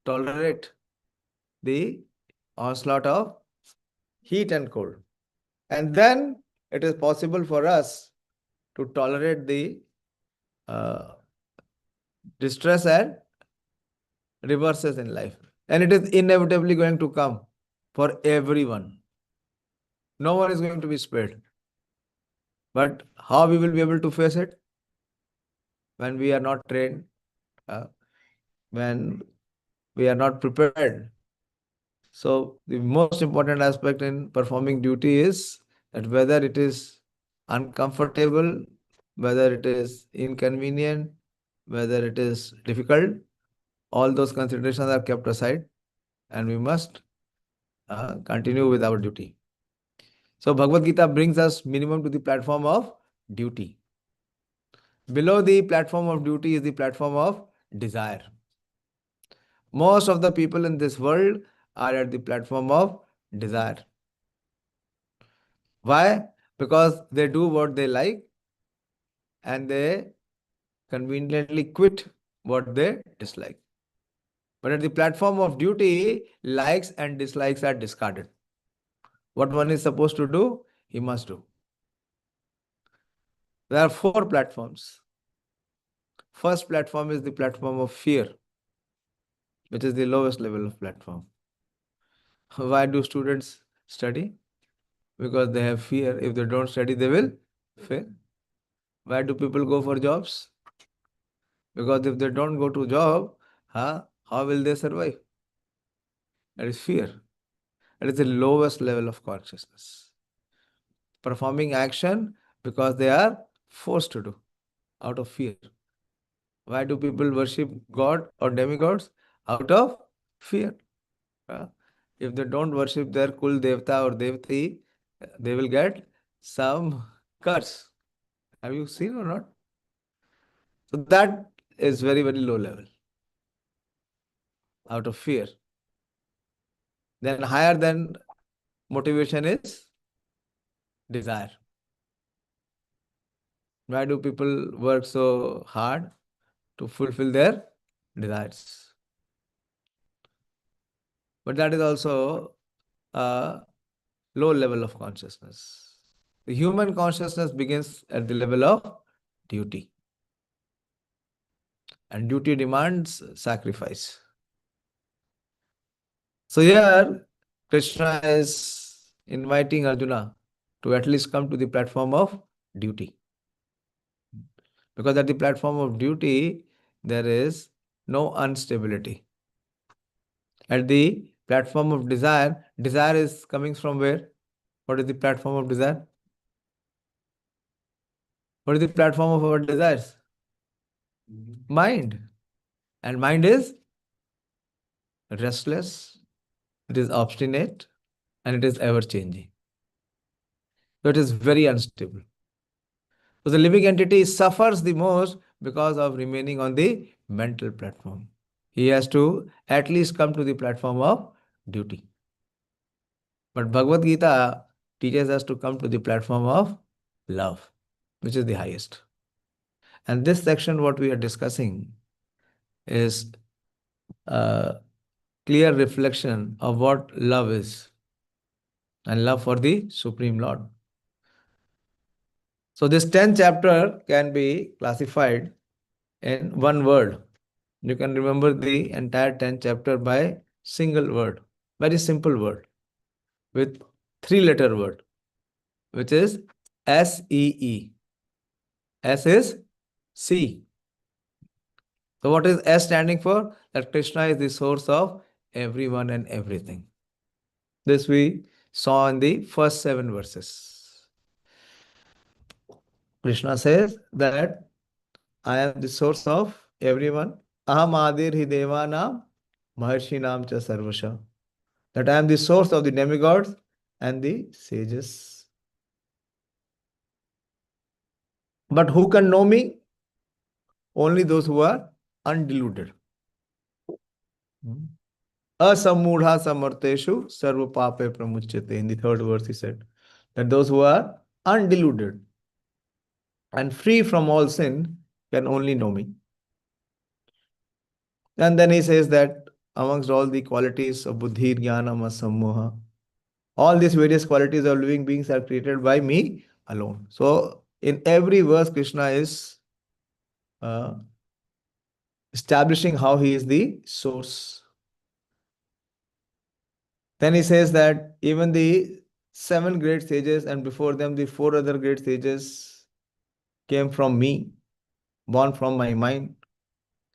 tolerate the onslaught of heat and cold. And then it is possible for us to tolerate the uh, distress and reverses in life. And it is inevitably going to come for everyone. No one is going to be spared. But how we will be able to face it? When we are not trained, when we are not prepared. So the most important aspect in performing duty is that whether it is uncomfortable, whether it is inconvenient, whether it is difficult, all those considerations are kept aside and we must continue with our duty. So Bhagavad Gita brings us minimum to the platform of duty. Below the platform of duty is the platform of desire. Most of the people in this world are at the platform of desire. Why? Because they do what they like and they conveniently quit what they dislike. But at the platform of duty, likes and dislikes are discarded. What one is supposed to do, he must do. There are 4 platforms. First platform is the platform of fear, which is the lowest level of platform. Why do students study? Because they have fear. If they don't study, they will fail. Why do people go for jobs? Because if they don't go to job, how will they survive? That is fear. That is the lowest level of consciousness. Performing action because they are forced to do out of fear. Why do people worship God or demigods? Out of fear. If they don't worship their Kul Devta or Devti, they will get some curse. Have you seen or not? So that is very, very low level. Out of fear. Then higher than motivation is desire. Why do people work so hard? To fulfill their desires. But that is also a low level of consciousness. The human consciousness begins at the level of duty. And duty demands sacrifice. So here, Krishna is inviting Arjuna to at least come to the platform of duty. Because at the platform of duty, there is no instability. At the platform of desire, desire is coming from where? What is the platform of desire? What is the platform of our desires? Mind. And mind is restless, it is obstinate, and it is ever changing. So it is very unstable. So the living entity suffers the most because of remaining on the mental platform. He has to at least come to the platform of duty. But Bhagavad Gita teaches us to come to the platform of love, which is the highest. And this section, what we are discussing, is a clear reflection of what love is and love for the Supreme Lord. So this 10th chapter can be classified in one word. You can remember the entire 10th chapter by single word, very simple word with 3-letter word, which is S-E-E. S is see. So what is S standing for? That Krishna is the source of everyone and everything. This we saw in the first 7 verses. Krishna says that I am the source of everyone. Aham adir hi devanam maharshinam cha sarvasha. That I am the source of the demigods and the sages. But who can know me? Only those who are undeluded. Asamudha samarteshu sarva pape pramuchyate. In the 3rd verse he said that those who are undeluded and free from all sin can only know me. And then he says that amongst all the qualities of buddhi, jnana, sammoha. All these various qualities of living beings are created by me alone. So in every verse, Krishna is uh, establishing how he is the source. Then he says that even the seven great sages and before them the four other great sages came from me, born from my mind.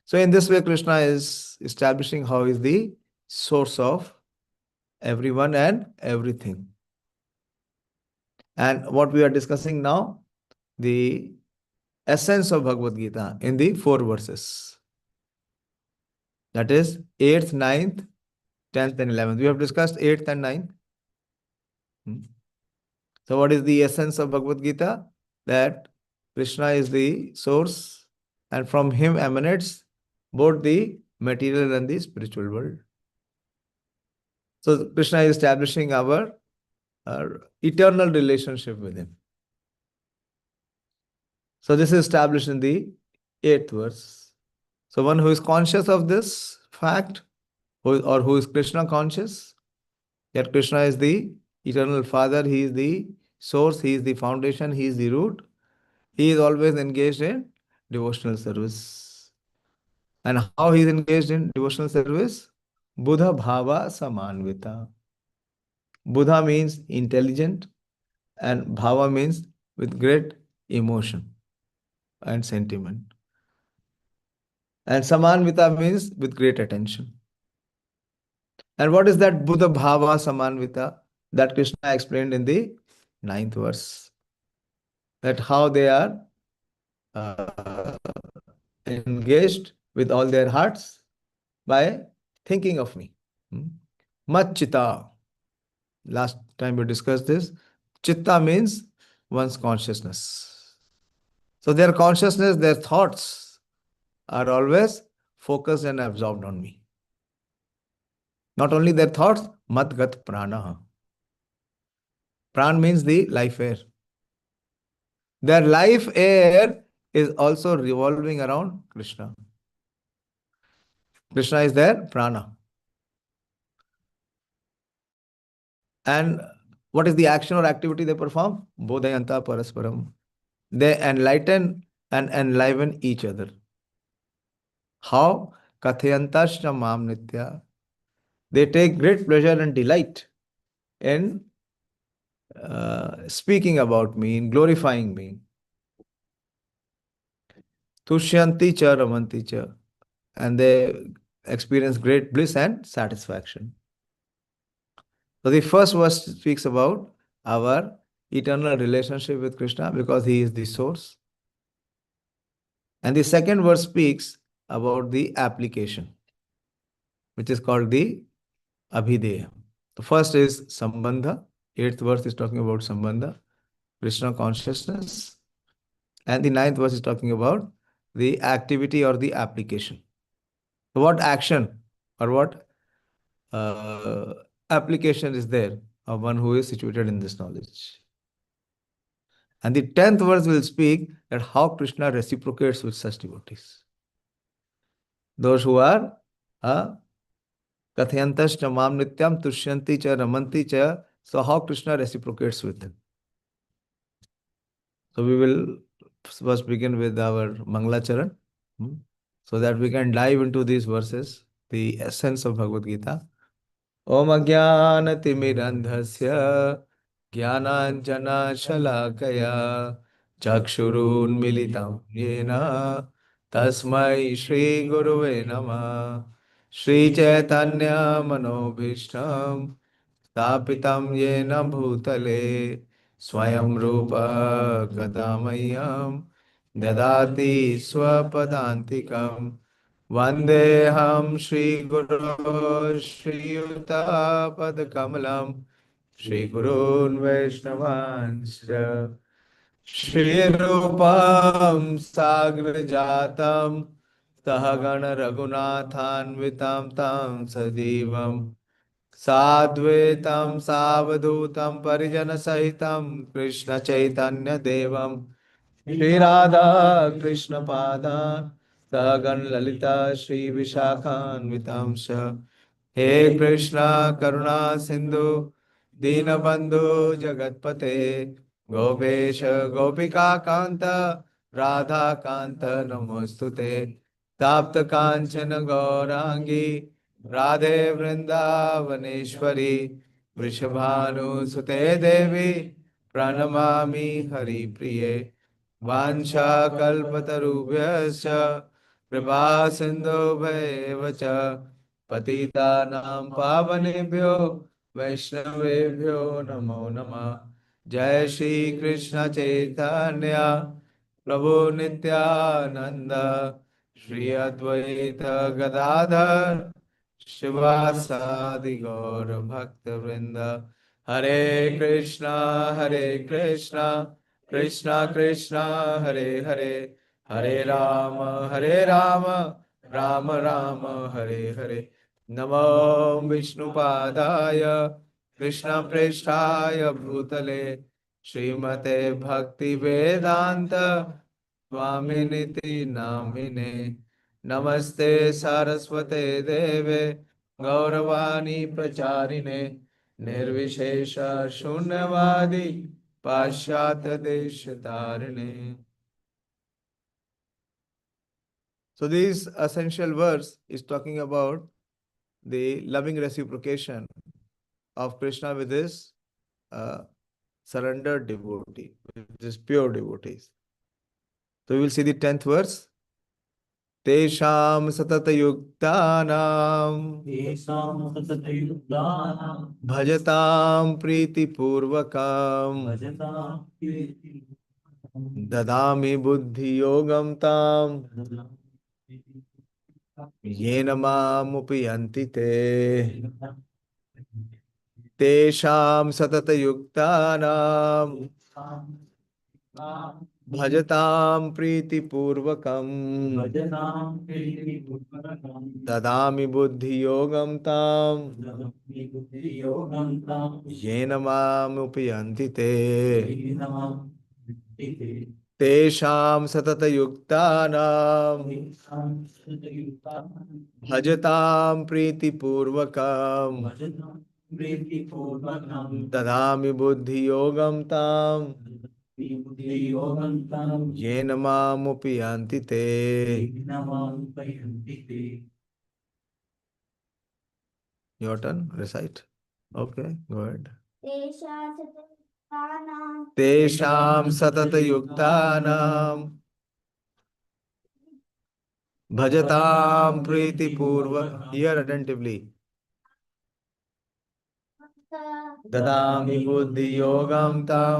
So in this way, Krishna is establishing how is the source of everyone and everything. And what we are discussing now, the essence of Bhagavad Gita in the four verses. That is 8th, 9th, 10th, and 11th. We have discussed 8th and 9th. So, what is the essence of Bhagavad Gita? That Krishna is the source, and from him emanates both the material and the spiritual world. So, Krishna is establishing our eternal relationship with him. So, this is established in the 8th verse. So, one who is conscious of this fact, who is Krishna conscious, that Krishna is the eternal Father, He is the source, He is the foundation, He is the root. He is always engaged in devotional service. And how he is engaged in devotional service? Buddha Bhava Samanvita. Buddha means intelligent, and Bhava means with great emotion and sentiment. And Samanvita means with great attention. And what is that Buddha Bhava Samanvita? That Krishna explained in the 9th verse. That how they are uh, engaged with all their hearts by thinking of me. Mat chitta. Last time we discussed this. Chitta means one's consciousness. So their consciousness, their thoughts are always focused and absorbed on me. Not only their thoughts, matgat prana. Pran means the life air. Their life air is also revolving around Krishna. Krishna is their prana. And what is the action or activity they perform? Bodhayanta parasparam. They enlighten and enliven each other. How? Kathayantascha mam nitya. They take great pleasure and delight in speaking about me, in glorifying me. Tushyanti cha ramanti cha. And they experience great bliss and satisfaction. So the first verse speaks about our eternal relationship with Krishna because he is the source. And the second verse speaks about the application, which is called the Abhideya. The first is Sambandha. 8th verse is talking about Sambandha, Krishna consciousness. And the 9th verse is talking about the activity or the application. So what action or what application is there of one who is situated in this knowledge? And the 10th verse will speak that how Krishna reciprocates with such devotees. Those who are Kathayantascha mam nityam tushyanti cha ramanti cha. So how Krishna reciprocates with them. So we will first begin with our Mangalacharan so that we can dive into these verses, the essence of Bhagavad Gita. Om Ajnanatimirandhasya Jnananjana Shalakaya Chakshurun Militam Yena Tasmai Shri Guruve Namah Shri Chaitanya Manobhishtam Stapitam Yena Bhutale Swayam Rupa Gadamayam Dadati Swapadantikam Vandeham Shri Guru Shri Yuta Padakamalam Shri Gurun Vaishnavanscha Shri Rupam Sagra Jatam Sahagana Raghunathanvitam Tam Sadivam Sadvetam Savadhutam Parijana Sahitam Krishna Chaitanya Devam Shri Radha Krishna Pada Sagan Lalita Shri Vishakhan Vitamsha हे कृष्णा करुणा सिंधु दीनबंधु जगतपते गोपेश गोपिका कांत राधा कांत नमोस्तुते ताप्त कांचन गौरांगी राधे वृंदावनेश्वरी वृषभानुसुते देवी प्रणमामि हरिप्रिये वाञ्छाकल्पतरुभ्यश्च कृपा सिन्धुभ्येव च पतितानां पावनेभ्यो वैष्णवेभ्यो नमो नमः। जय श्री कृष्ण चैतन्य प्रभु नित्यानंद श्री अद्वैत गदाधर शिवासादि गौर भक्त वृंद। हरे कृष्णा कृष्णा कृष्णा हरे हरे हरे राम राम राम हरे हरे। नमो विष्णुपादाय कृष्ण प्रेष्ठाय भूतले श्रीमते भक्ति वेदांत स्वामिनिति नामिने। नमस्ते सारस्वते देवे गौरवाणी प्रचारिणे निर्विशेष शून्यवादी पाश्चात्य देश तारिणे। So this essential verse is talking about the loving reciprocation of Krishna with his surrendered devotee, with his pure devotees. So we will see the 10th verse. तेषां सततयुक्तानां भजतां प्रीतिपूर्वकं ददामि बुद्धियोगं तां येन मामुपयन्ति ते। तेषां सततयुक्तानां भजतां प्रीतिपूर्वकं ददामि बुद्धियोगं तां येन मामुपयन्ति ते। तेषां सततयुक्तानां भजतां प्रीतिपूर्वकं ददामि बुद्धियोगं तां येन मामुपयन्ति ते। Your turn, recite. Okay, go ahead. तेषां सततयुक्तानां भजतां प्रीतिपूर्वक, here attentively, ददामि बुद्धियोगं तां।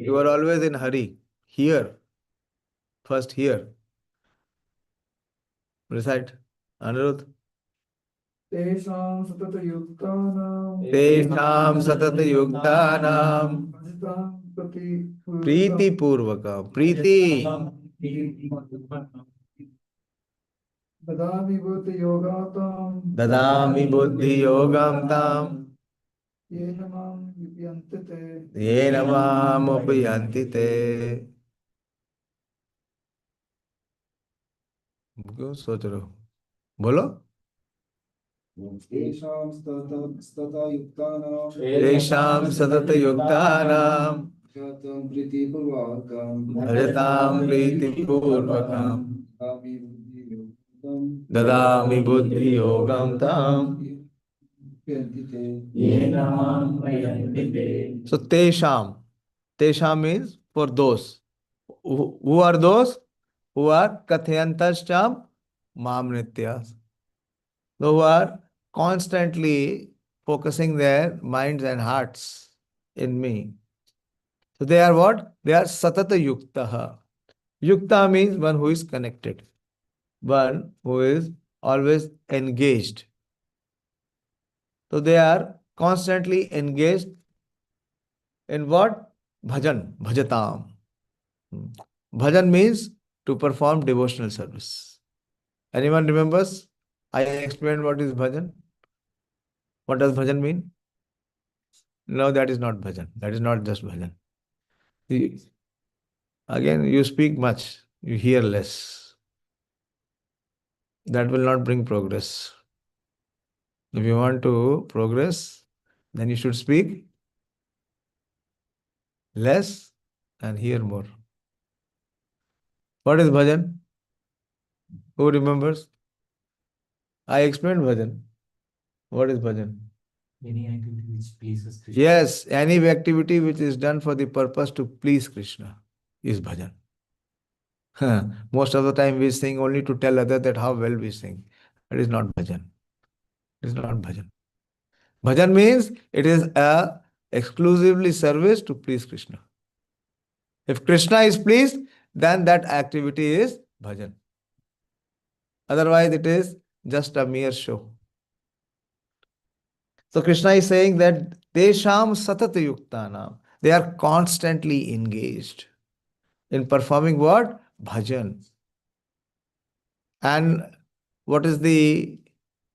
You are always in hurry. Here, first here. Recite. Anirudh. तेषां सततयुक्तानां तेषां सततयुक्तानां भजतां प्रीतिपूर्वक प्रीति ददामि बुद्धियोगातां ददामि बुद्धियोगं तां येन मां युज्यन्ते ते। येन मामुपयन्ति ते। क्यों सोच रहे हो? बोलो। तेषां सततयुक्तानां तेषां सततयुक्तानां भजतां प्रीतिपूर्वकं भजतां प्रीतिपूर्वकं ददामि बुद्धियोगातां ददामि बुद्धियोगं तां। युज्यन्ते ते। So tesham means for those. Who are those? Who are kathayantascham mamnityas. Those who are constantly focusing their minds and hearts in me. So they are what? They are satata yuktaha. Yukta means one who is connected, one who is always engaged. So they are constantly engaged in what? Bhajan, bhajatam. Bhajan means to perform devotional service. Anyone remembers? I explained what is bhajan. What does bhajan mean? No, that is not bhajan. That is not just bhajan. Again, you speak much, you hear less. That will not bring progress. If you want to progress, then you should speak less and hear more. What is bhajan? Who remembers? I explained bhajan. What is bhajan? Any activity which pleases Krishna. Yes, any activity which is done for the purpose to please Krishna is bhajan. Most of the time we sing only to tell others that how well we sing. It is not bhajan. It is not bhajan. Bhajan means it is a exclusively service to please Krishna. If Krishna is pleased, then that activity is bhajan. Otherwise, it is just a mere show. So Krishna is saying that Tesham Satata Yuktanam. They are constantly engaged in performing what? Bhajan. And what is the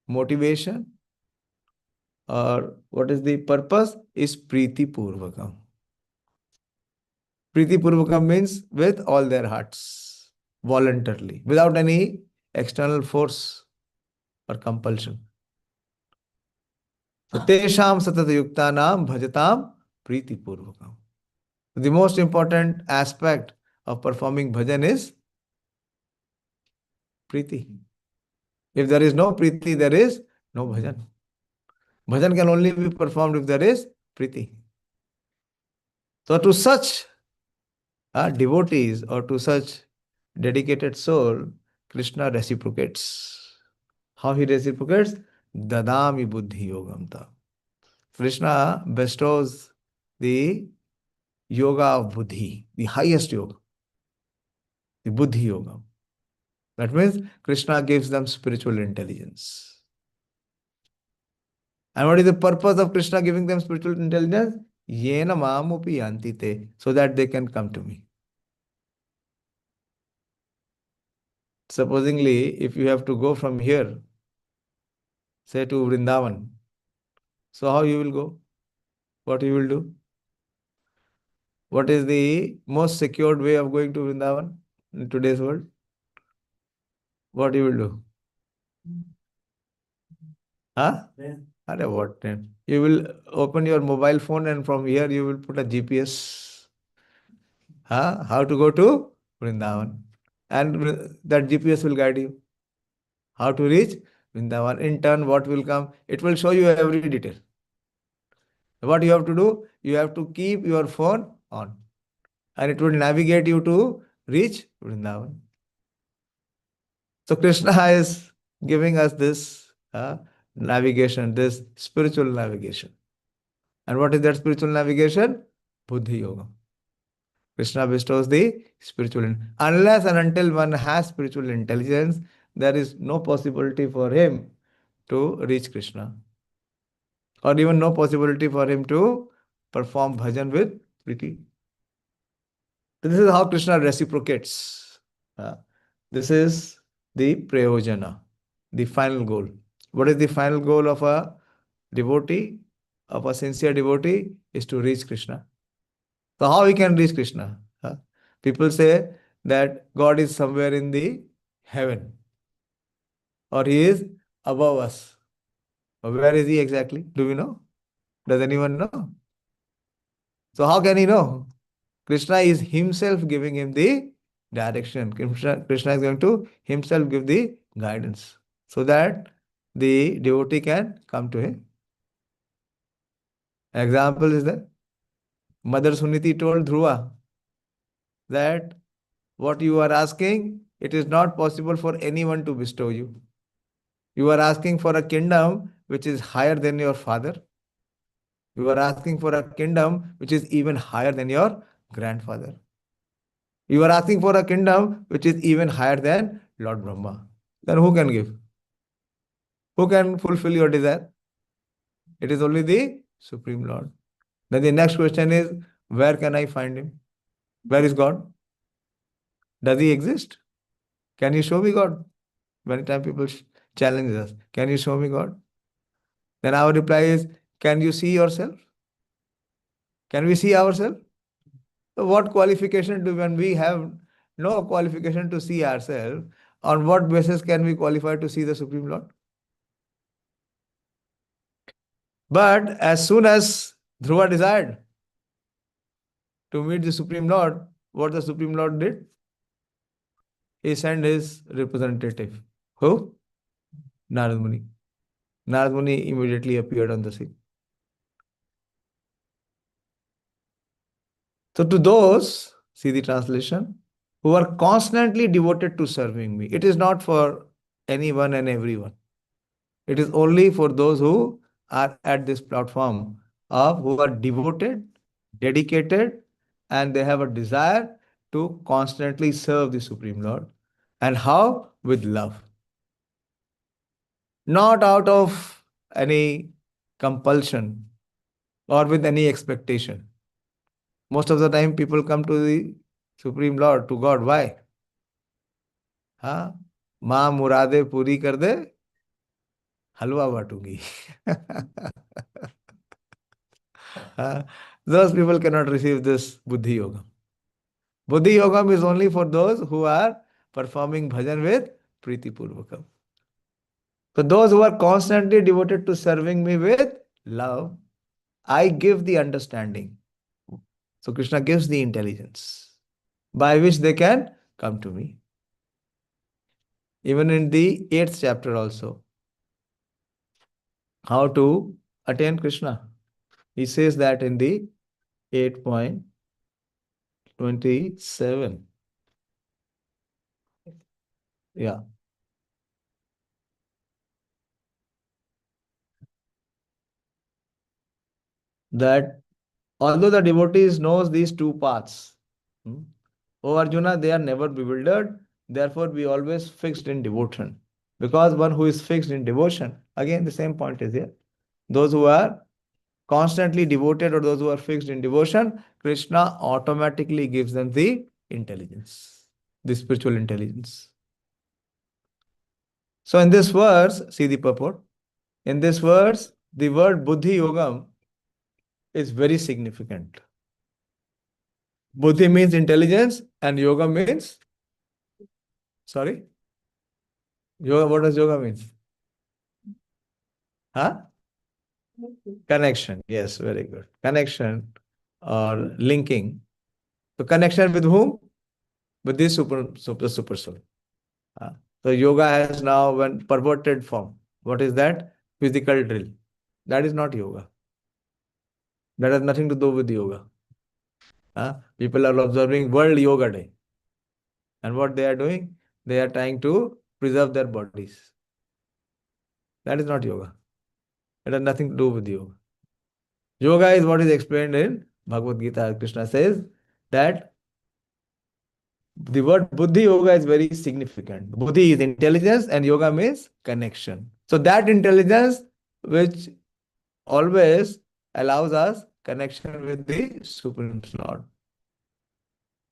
motivation? Or what is the purpose? Is Priti Purvakam. Priti Purvakam means with all their hearts, voluntarily, without any external force or compulsion. So, Tesham Satata Yuktanam Bhajatam Priti Purvakam. The most important aspect of performing bhajan is Priti. If there is no Priti, there is no bhajan. Bhajan can only be performed if there is Priti. So to such devotees or to such dedicated soul, Krishna reciprocates. How he reciprocates? Dadami buddhi yogamta. Krishna bestows the yoga of buddhi, the highest yoga, the buddhi yoga. That means Krishna gives them spiritual intelligence. And what is the purpose of Krishna giving them spiritual intelligence? Yena mamupi yantite, so that they can come to me. Supposingly, if you have to go from here, say to Vrindavan, so how you will go? What you will do? What is the most secured way of going to Vrindavan in today's world? What you will do? Huh? Arre, what then? You will open your mobile phone and from here you will put a GPS. Huh? How to go to Vrindavan. And that GPS will guide you. How to reach Vrindavan. In turn, what will come? It will show you every detail. What you have to do? You have to keep your phone on. And it will navigate you to reach Vrindavan. So Krishna is giving us this navigation, this spiritual navigation. And what is that spiritual navigation? Buddhi Yoga. Krishna bestows the spiritual. Unless and until one has spiritual intelligence, there is no possibility for him to reach Krishna. Or even no possibility for him to perform bhajan with Priti. This is how Krishna reciprocates. This is the prayojana, the final goal. What is the final goal of a devotee, of a sincere devotee? Is to reach Krishna. So how we can reach Krishna? People say that God is somewhere in the heaven or he is above us. Where is he exactly? Do we know? Does anyone know? So how can he know? Krishna is himself giving him the direction. Krishna is going to himself give the guidance so that the devotee can come to him. Example is that Mother Suniti told Dhruva that what you are asking, it is not possible for anyone to bestow you. You are asking for a kingdom which is higher than your father. You are asking for a kingdom which is even higher than your grandfather. You are asking for a kingdom which is even higher than Lord Brahma. Then who can give? Who can fulfill your desire? It is only the Supreme Lord. Then the next question is, where can I find him? Where is God? Does he exist? Can you show me God? Many times people challenge us. Can you show me God? Then our reply is, can you see yourself? Can we see ourselves? So what qualification do when we have no qualification to see ourselves? On what basis can we qualify to see the Supreme Lord? But as soon as Dhruva desired to meet the Supreme Lord, what the Supreme Lord did? He sent his representative. Who? Narad Muni. Narad Muni immediately appeared on the scene. So to those, see the translation, who are constantly devoted to serving me. It is not for anyone and everyone. It is only for those who are at this platform of who are devoted, dedicated, and they have a desire to constantly serve the Supreme Lord. And how? With love. Not out of any compulsion or with any expectation. Most of the time, people come to the Supreme Lord, to God. Why? हाँ, माँ मुरादे पूरी कर दे, हलवा बांटूंगी. Those people cannot receive this Buddhi Yoga. Buddhi Yoga is only for those who are performing bhajan with Priti Purvakam. So those who are constantly devoted to serving me with love, I give the understanding. So Krishna gives the intelligence by which they can come to me. Even in the 8th chapter also, how to attain Krishna. He says that in the 8.27. Yeah. That although the devotees knows these two paths, O Arjuna, they are never bewildered. Therefore, be always fixed in devotion. Because one who is fixed in devotion, again the same point is here. Those who are constantly devoted or those who are fixed in devotion, Krishna automatically gives them the intelligence, the spiritual intelligence. So in this verse, see the purport. In this verse, the word Buddhi Yogam is very significant. Buddhi means intelligence and yoga means, sorry? Yoga, what does yoga mean? Huh? Connection. Yes, very good. Connection or linking. So connection with whom? With this super soul. So yoga has now one perverted form. What is that? Physical drill. That is not yoga. That has nothing to do with yoga. People are observing World Yoga Day. And what they are doing? They are trying to preserve their bodies. That is not yoga. It has nothing to do with yoga. Yoga is what is explained in Bhagavad Gita. Krishna says that the word Buddhi Yoga is very significant. Buddhi is intelligence and yoga means connection. So that intelligence which always allows us connection with the Supreme Lord.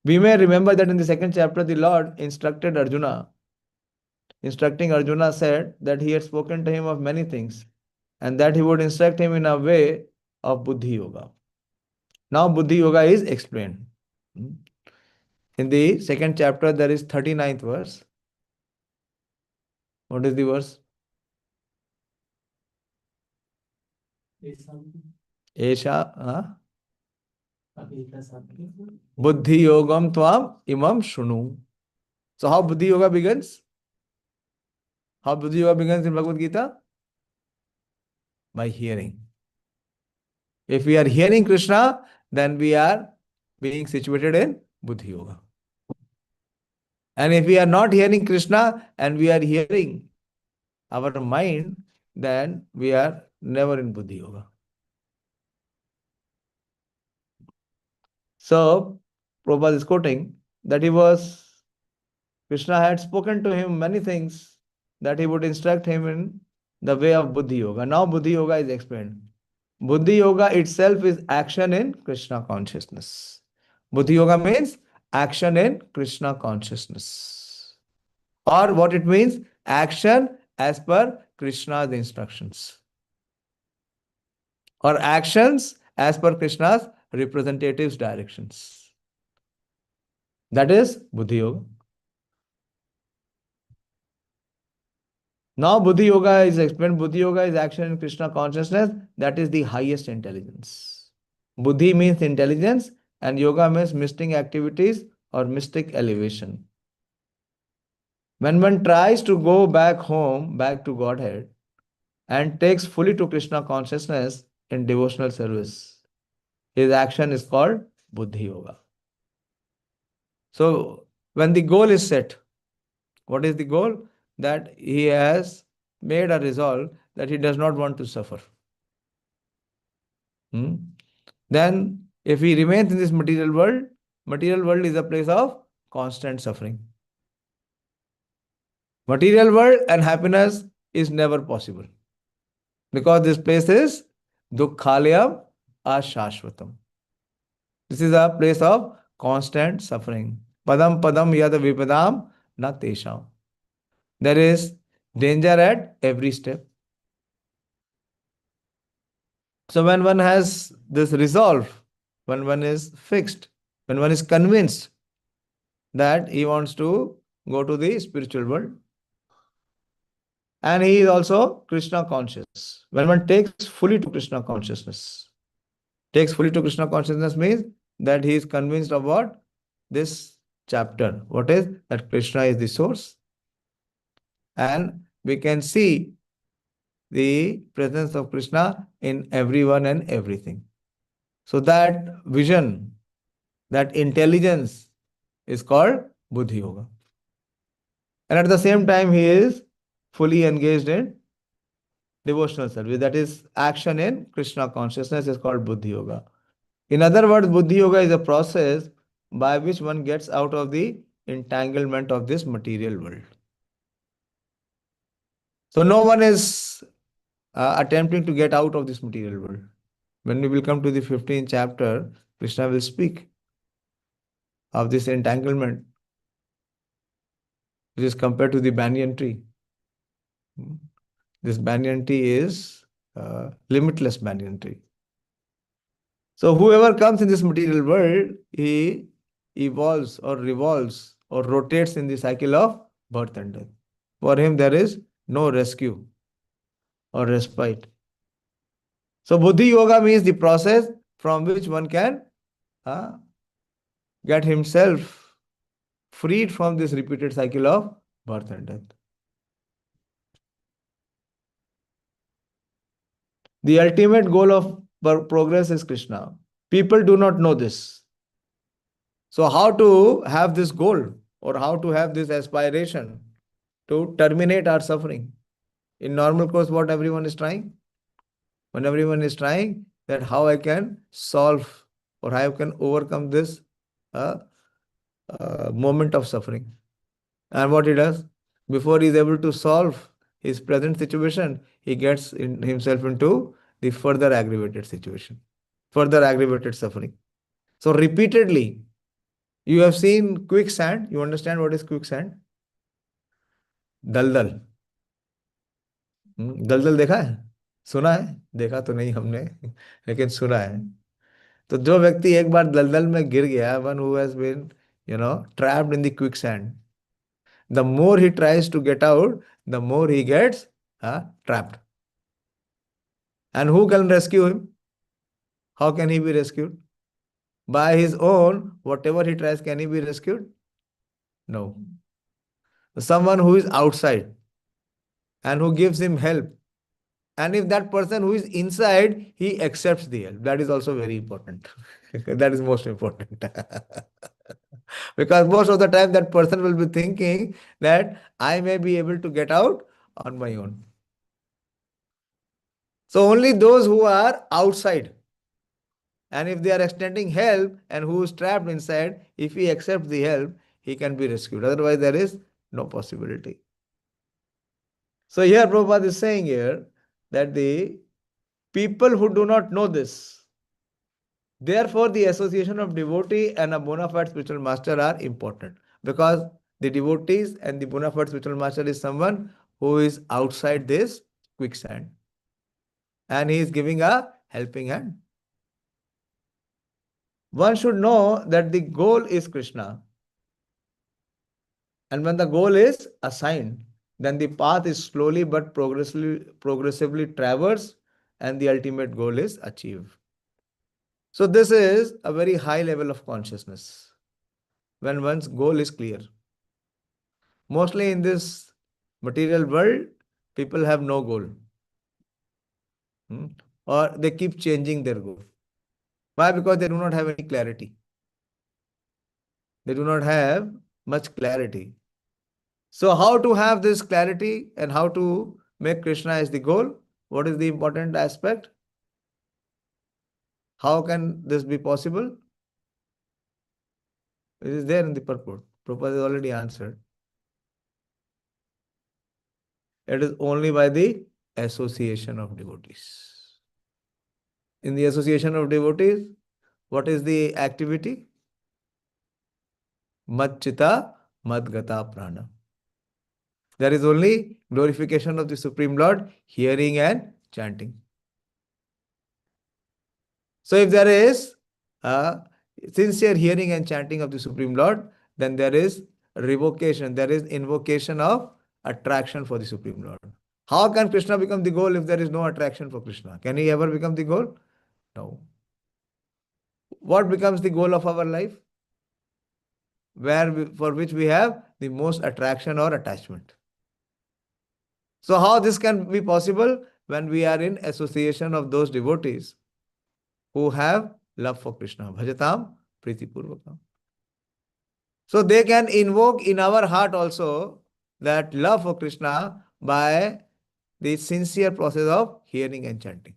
We may remember that in the 2nd chapter, the Lord instructing Arjuna said that he had spoken to him of many things and that he would instruct him in a way of Buddhi Yoga. Now Buddhi Yoga is explained. In the 2nd chapter, there is 39th verse. What is the verse? Esha Buddhi Yogam Tvam Imam Shunu. So how Buddhi Yoga begins? How Buddhi Yoga begins in Bhagavad Gita? By hearing. If we are hearing Krishna, then we are being situated in Buddhi Yoga. And if we are not hearing Krishna and we are hearing our mind, then we are never in Buddhi Yoga. So, Prabhupada is quoting that Krishna had spoken to him many things that he would instruct him in the way of Buddhi Yoga. Now Buddhi Yoga is explained. Buddhi Yoga itself is action in Krishna consciousness. Buddhi Yoga means action in Krishna consciousness. Or what it means? Action as per Krishna's instructions. Or actions as per Krishna's representatives' directions. That is Buddhi Yoga. Now, Buddhi Yoga is explained. Buddhi Yoga is action in Krishna consciousness. That is the highest intelligence. Buddhi means intelligence, and Yoga means mystic activities or mystic elevation. When one tries to go back home, back to Godhead, and takes fully to Krishna consciousness in devotional service, his action is called Buddhi Yoga. So, when the goal is set, what is the goal? That he has made a resolve that he does not want to suffer. Hmm? Then, if he remains in this material world is a place of constant suffering. Material world and happiness is never possible because this place is dukkhalayam ashashvatam. This is a place of constant suffering. Padam padam yad vipadam na tesham. There is danger at every step. So when one has this resolve, when one is fixed, when one is convinced that he wants to go to the spiritual world, and he is also Krishna conscious. When one takes fully to Krishna consciousness, takes fully to Krishna consciousness means that he is convinced of what? This chapter. What is? That Krishna is the source. And we can see the presence of Krishna in everyone and everything. So that vision, that intelligence is called Buddhi Yoga. And at the same time, he is fully engaged in devotional service. That is action in Krishna consciousness is called Buddhi Yoga. In other words, Buddhi Yoga is a process by which one gets out of the entanglement of this material world. So no one is attempting to get out of this material world. When we will come to the 15th chapter, Krishna will speak of this entanglement, which is compared to the banyan tree. This banyan tree is limitless banyan tree. So whoever comes in this material world, he evolves or revolves or rotates in the cycle of birth and death. For him, there is no rescue or respite. So Buddhi Yoga means the process from which one can get himself freed from this repeated cycle of birth and death. The ultimate goal of progress is Krishna. People do not know this. So how to have this goal or how to have this aspiration to terminate our suffering? In normal course, what everyone is trying? When everyone is trying that how I can solve or how I can overcome this moment of suffering. And what he does, before he is able to solve his present situation, he gets himself into the further aggravated situation, further aggravated suffering. So repeatedly, you have seen quicksand. You understand what is quicksand? दलदल. दलदल देखा है? सुना है? देखा तो नहीं हमने, लेकिन सुना है. तो जो व्यक्ति एक बार दलदल में गिर गया, one who has been, trapped in the quicksand, the more he tries to get out, the more he gets trapped. And who can rescue him? How can he be rescued? By his own, whatever he tries, can he be rescued? No. Someone who is outside and who gives him help. And if that person who is inside, he accepts the help. That is also very important. That is most important. Because most of the time that person will be thinking that I may be able to get out on my own. So only those who are outside, and if they are extending help and who is trapped inside, if he accepts the help, he can be rescued. Otherwise, there is no possibility. So here Prabhupada is saying here that the people who do not know this, therefore the association of devotee and a bona fide spiritual master are important, because the devotees and the bona fide spiritual master is someone who is outside this quicksand and he is giving a helping hand. One should know that the goal is Krishna. And when the goal is assigned, then the path is slowly but progressively traversed and the ultimate goal is achieved. So this is a very high level of consciousness when one's goal is clear. Mostly in this material world, people have no goal. Hmm? Or they keep changing their goal. Why? Because they do not have any clarity. They do not have much clarity. So how to have this clarity and how to make Krishna as the goal? What is the important aspect? How can this be possible? It is there in the purport. Prabhupada has already answered. It is only by the association of devotees. In the association of devotees, what is the activity? Mad Chita, Mad Gata Prana. There is only glorification of the Supreme Lord, hearing and chanting. So if there is a sincere hearing and chanting of the Supreme Lord, then there is revocation, there is invocation of attraction for the Supreme Lord. How can Krishna become the goal if there is no attraction for Krishna? Can he ever become the goal? No. What becomes the goal of our life? For which we have the most attraction or attachment. So how this can be possible? When we are in association of those devotees who have love for Krishna. Bhajatam Priti Purvakam. So they can invoke in our heart also that love for Krishna by the sincere process of hearing and chanting.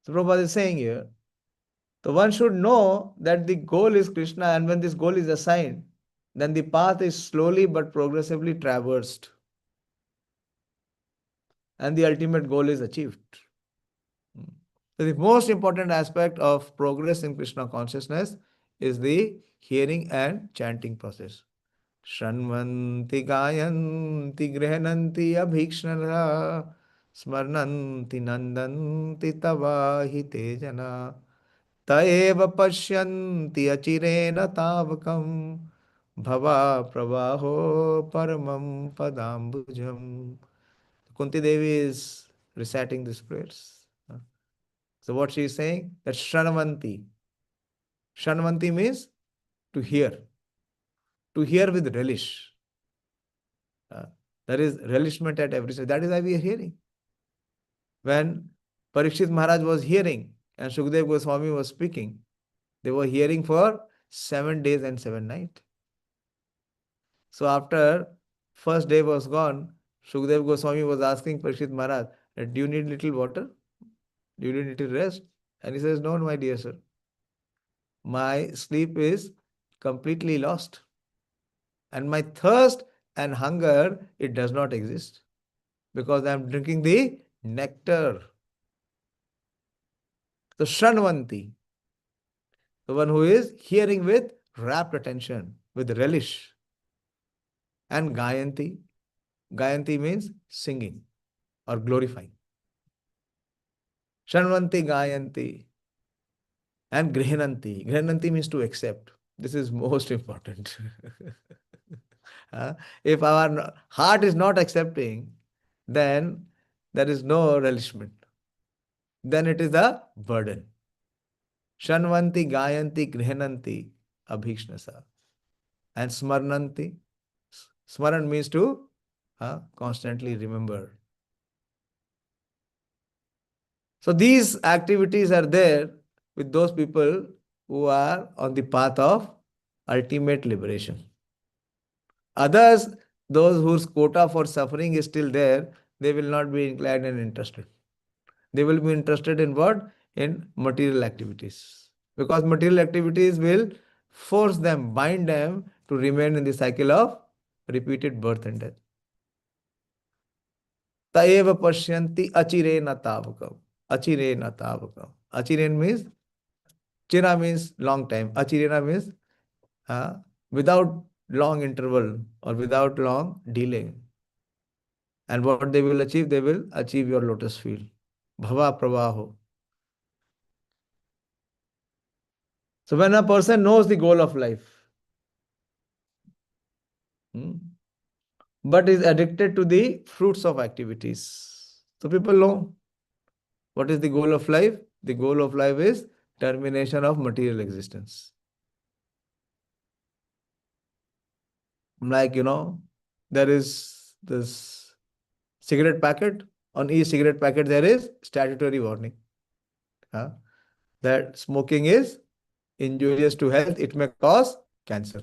So Prabhupada is saying here, so one should know that the goal is Krishna, and when this goal is assigned, then the path is slowly but progressively traversed. And the ultimate goal is achieved. So the most important aspect of progress in Krishna consciousness is the hearing and chanting process. Shranvanti gayanti grihananti abhikshnara smarnanti nandanti tavahi tejana taeva pashyanti achirena tavakam bhava pravaho paramam padambujam. Kunti Devi is reciting these prayers. So what she is saying? That Shranvanti. Shranvanti means to hear with relish. There is relishment at every stage. That is why we are hearing. When Parikshit Maharaj was hearing and Shukdev Goswami was speaking, they were hearing for 7 days and 7 nights. So after first day was gone, Shukdev Goswami was asking Parikshit Maharaj, do you need little water? Do you need little rest? And he says, no, my dear sir. My sleep is completely lost. And my thirst and hunger, it does not exist. Because I am drinking the nectar. So Shranvanti, the one who is hearing with rapt attention, with relish. And Gayanti, Gayanti means singing or glorifying. Shranvanti Gayanti. And Grihananti. Grihananti means to accept. This is most important. If our heart is not accepting, then there is no relishment. Then it is a burden. Shanvanti, Gayanti, Grihananti, Abhikshnasa. And Smarnanti. Smaran means to constantly remember. So these activities are there with those people who are on the path of ultimate liberation. Others, those whose quota for suffering is still there, they will not be inclined and interested. They will be interested in what? In material activities. Because material activities will force them, bind them to remain in the cycle of repeated birth and death. Taeva pashyanti achirena tavakam. Achirena tavakam. Achiren means, chira means long time. Achirena means without long interval or without long delay. And what they will achieve? They will achieve your lotus field. Bhava pravaho. So when a person knows the goal of life, but is addicted to the fruits of activities. So people know what is the goal of life? The goal of life is termination of material existence. Like, there is this cigarette packet. On each cigarette packet, there is statutory warning, huh, that smoking is injurious to health. It may cause cancer.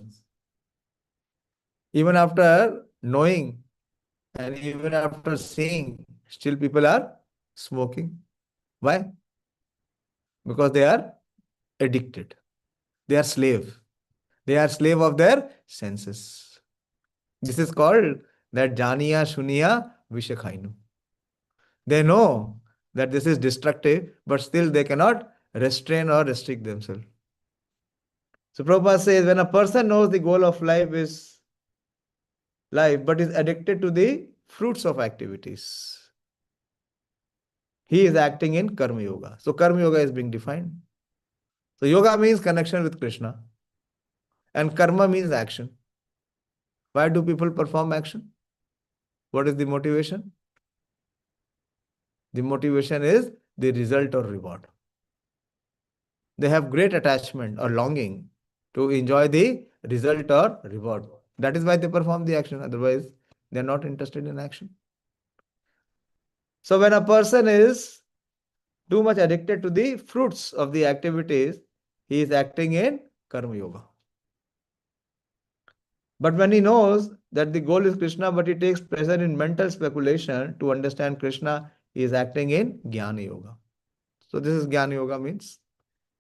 Even after knowing and even after seeing, still people are smoking. Why? Because they are addicted. They are slave. They are slave of their senses. This is called that janiya shuniya vishakhainu. They know that this is destructive, but still they cannot restrain or restrict themselves. So Prabhupada says when a person knows the goal of life is life, but is addicted to the fruits of activities, he is acting in Karma Yoga. So Karma Yoga is being defined. So yoga means connection with Krishna, and karma means action. Why do people perform action? What is the motivation? The motivation is the result or reward. They have great attachment or longing to enjoy the result or reward. That is why they perform the action. Otherwise, they are not interested in action. So when a person is too much addicted to the fruits of the activities, he is acting in Karma Yoga. But when he knows that the goal is Krishna, but he takes pleasure in mental speculation to understand Krishna, he is acting in Jnana Yoga. So this is Jnana Yoga means.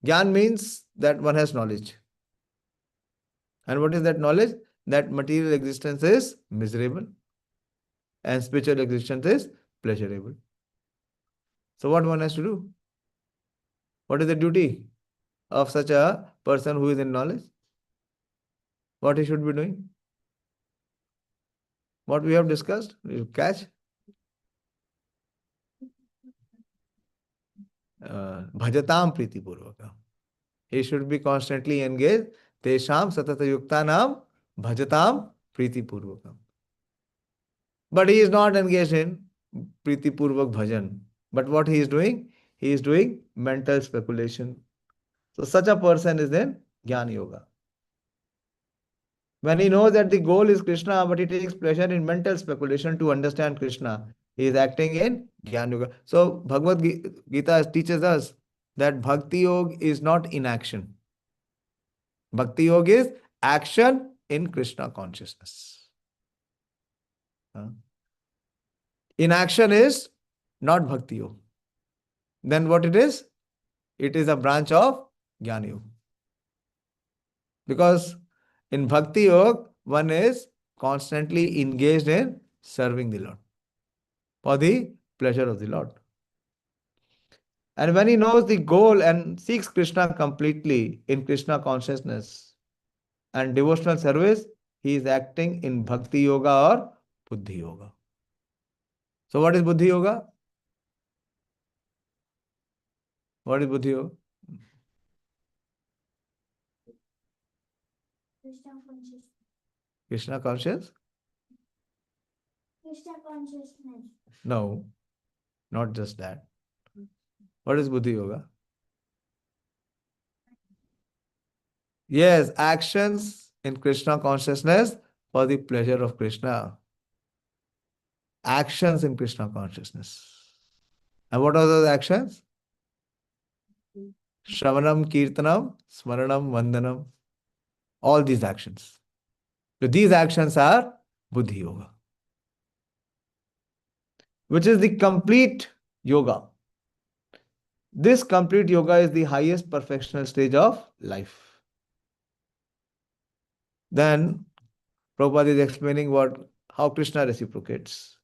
Jnana means that one has knowledge. And what is that knowledge? That material existence is miserable and spiritual existence is pleasurable. So what one has to do? What is the duty of such a person who is in knowledge? What he should be doing? What we have discussed? You catch? Bhajatam Priti Purvaka. He should be constantly engaged. Tesham Satata Yuktanam Bhajatam Priti Purvakam. But he is not engaged in Priti Purvak Bhajan. But what he is doing? He is doing mental speculation. So such a person is in Jnana Yoga. When he knows that the goal is Krishna, but he takes pleasure in mental speculation to understand Krishna, he is acting in Jnana Yoga. So Bhagavad Gita teaches us that Bhakti Yoga is not inaction. Bhakti Yoga is action in Krishna consciousness. Inaction is not Bhakti Yoga. Then what it is? It is a branch of Jnana Yoga. Because in Bhakti Yoga, one is constantly engaged in serving the Lord for the pleasure of the Lord. And when he knows the goal and seeks Krishna completely in Krishna consciousness and devotional service, he is acting in Bhakti Yoga or Buddhi Yoga. So what is Buddhi Yoga? What is Buddhi Yoga? Krishna consciousness. Krishna conscious? Krishna consciousness. No, not just that. What is Buddhi Yoga? Yes, actions in Krishna consciousness for the pleasure of Krishna. Actions in Krishna consciousness. And what are those actions? Shravanam, Kirtanam, Smaranam, Vandanam. All these actions. So these actions are Buddhi Yoga, which is the complete yoga. This complete yoga is the highest perfectional stage of life. Then Prabhupada is explaining how Krishna reciprocates.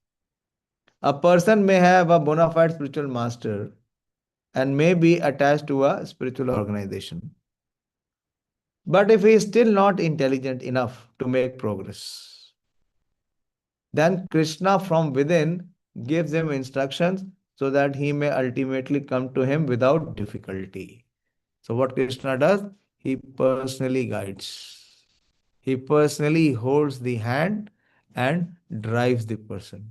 A person may have a bona fide spiritual master and may be attached to a spiritual organization. But if he is still not intelligent enough to make progress, then Krishna from within gives him instructions so that he may ultimately come to him without difficulty. So what Krishna does? He personally guides. He personally holds the hand and drives the person.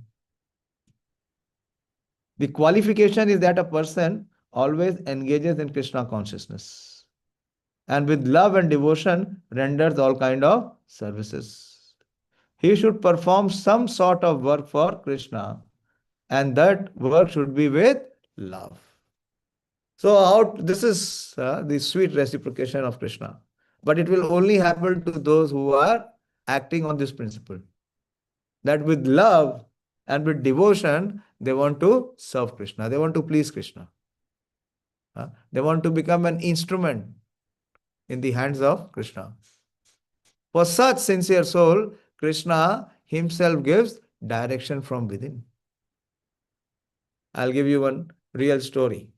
The qualification is that a person always engages in Krishna consciousness and with love and devotion renders all kind of services. He should perform some sort of work for Krishna, and that work should be with love. So this is the sweet reciprocation of Krishna. But it will only happen to those who are acting on this principle. That with love and with devotion, they want to serve Krishna. They want to please Krishna. They want to become an instrument in the hands of Krishna. For such sincere soul, Krishna himself gives direction from within. I'll give you one real story.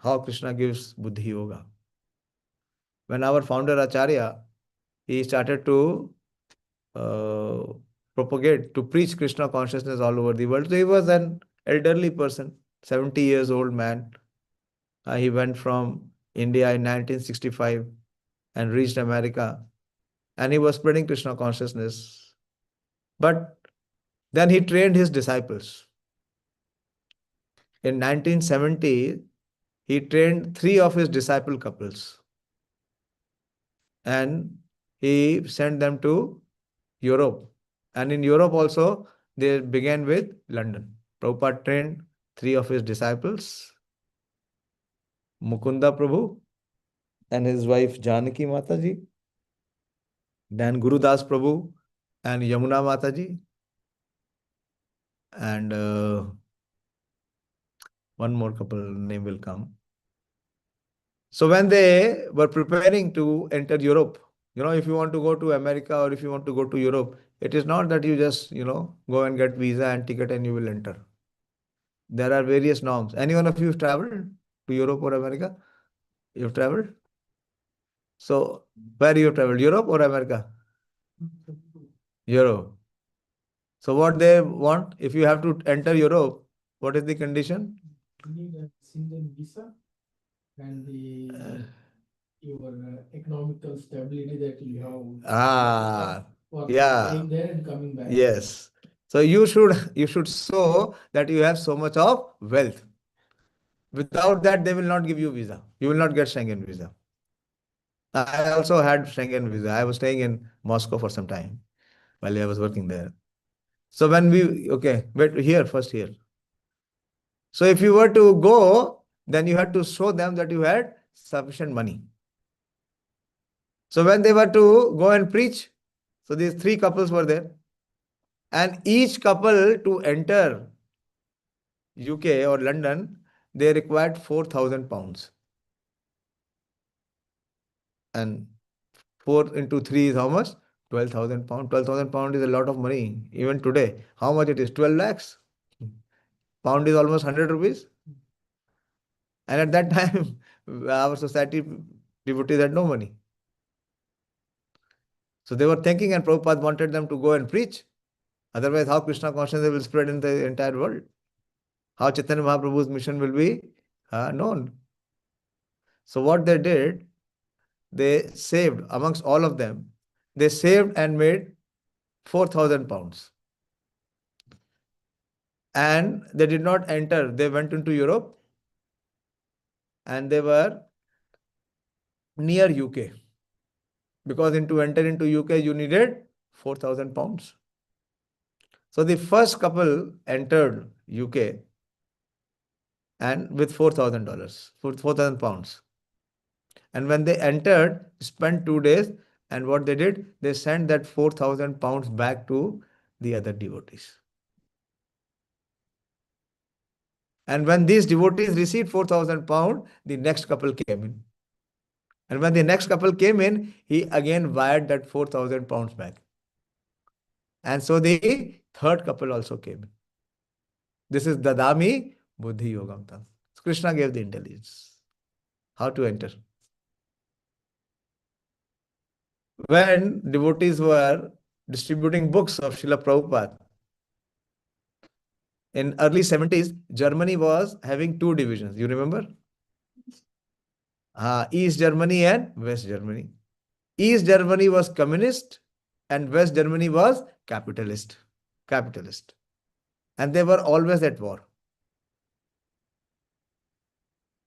How Krishna gives Buddhi Yoga. When our founder Acharya, he started to propagate, to preach Krishna consciousness all over the world. So he was an elderly person, 70 years old man. He went from India in 1965 and reached America. And he was spreading Krishna consciousness. But then he trained his disciples. In 1970, he trained 3 of his disciple couples. And he sent them to Europe. And in Europe also, they began with London. Prabhupada trained 3 of his disciples, Mukunda Prabhu and his wife Janaki Mataji, then Guru Das Prabhu and Yamuna Mataji, and one more couple name will come. So when they were preparing to enter Europe, if you want to go to America or if you want to go to Europe, it is not that you just, go and get visa and ticket and you will enter. There are various norms. Any one of you have traveled to Europe or America? You've traveled? So where you have traveled, Europe or America? Europe. So what they want, if you have to enter Europe, what is the condition? You need a single visa and your economical stability that you have for Yeah. staying there and coming back. Yes. So you should show that you have so much of wealth. Without that, they will not give you visa. You will not get Schengen visa. I also had Schengen visa. I was staying in Moscow for some time while I was working there. So when first here. So if you were to go, then you had to show them that you had sufficient money. So when they were to go and preach, so these 3 couples were there. And each couple to enter UK or London, they required 4,000 pounds. And 4 into 3 is how much? 12,000 pounds. 12,000 pounds is a lot of money. Even today, how much it is? 12 lakhs. Pound is almost 100 rupees. And at that time, our society devotees had no money. So they were thinking, and Prabhupada wanted them to go and preach. Otherwise, how Krishna consciousness will spread in the entire world? How Chaitanya Mahaprabhu's mission will be known? So what they did, they saved, amongst all of them, they saved and made 4,000 pounds. And they did not enter. They went into Europe and they were near UK. Because to enter into UK, you needed 4,000 pounds. So the first couple entered UK and with $4,000, 4,000 pounds. And when they entered, spent 2 days, and what they did, they sent that 4,000 pounds back to the other devotees. And when these devotees received 4,000 pounds, the next couple came in. And when the next couple came in, he again wired that 4,000 pounds back. And so the third couple also came in. This is Dadami Buddhi Yogam. Krishna gave the intelligence. How to enter. When devotees were distributing books of Srila Prabhupada, in early 70s, Germany was having 2 divisions. You remember? East Germany and West Germany. East Germany was communist and West Germany was capitalist. And they were always at war.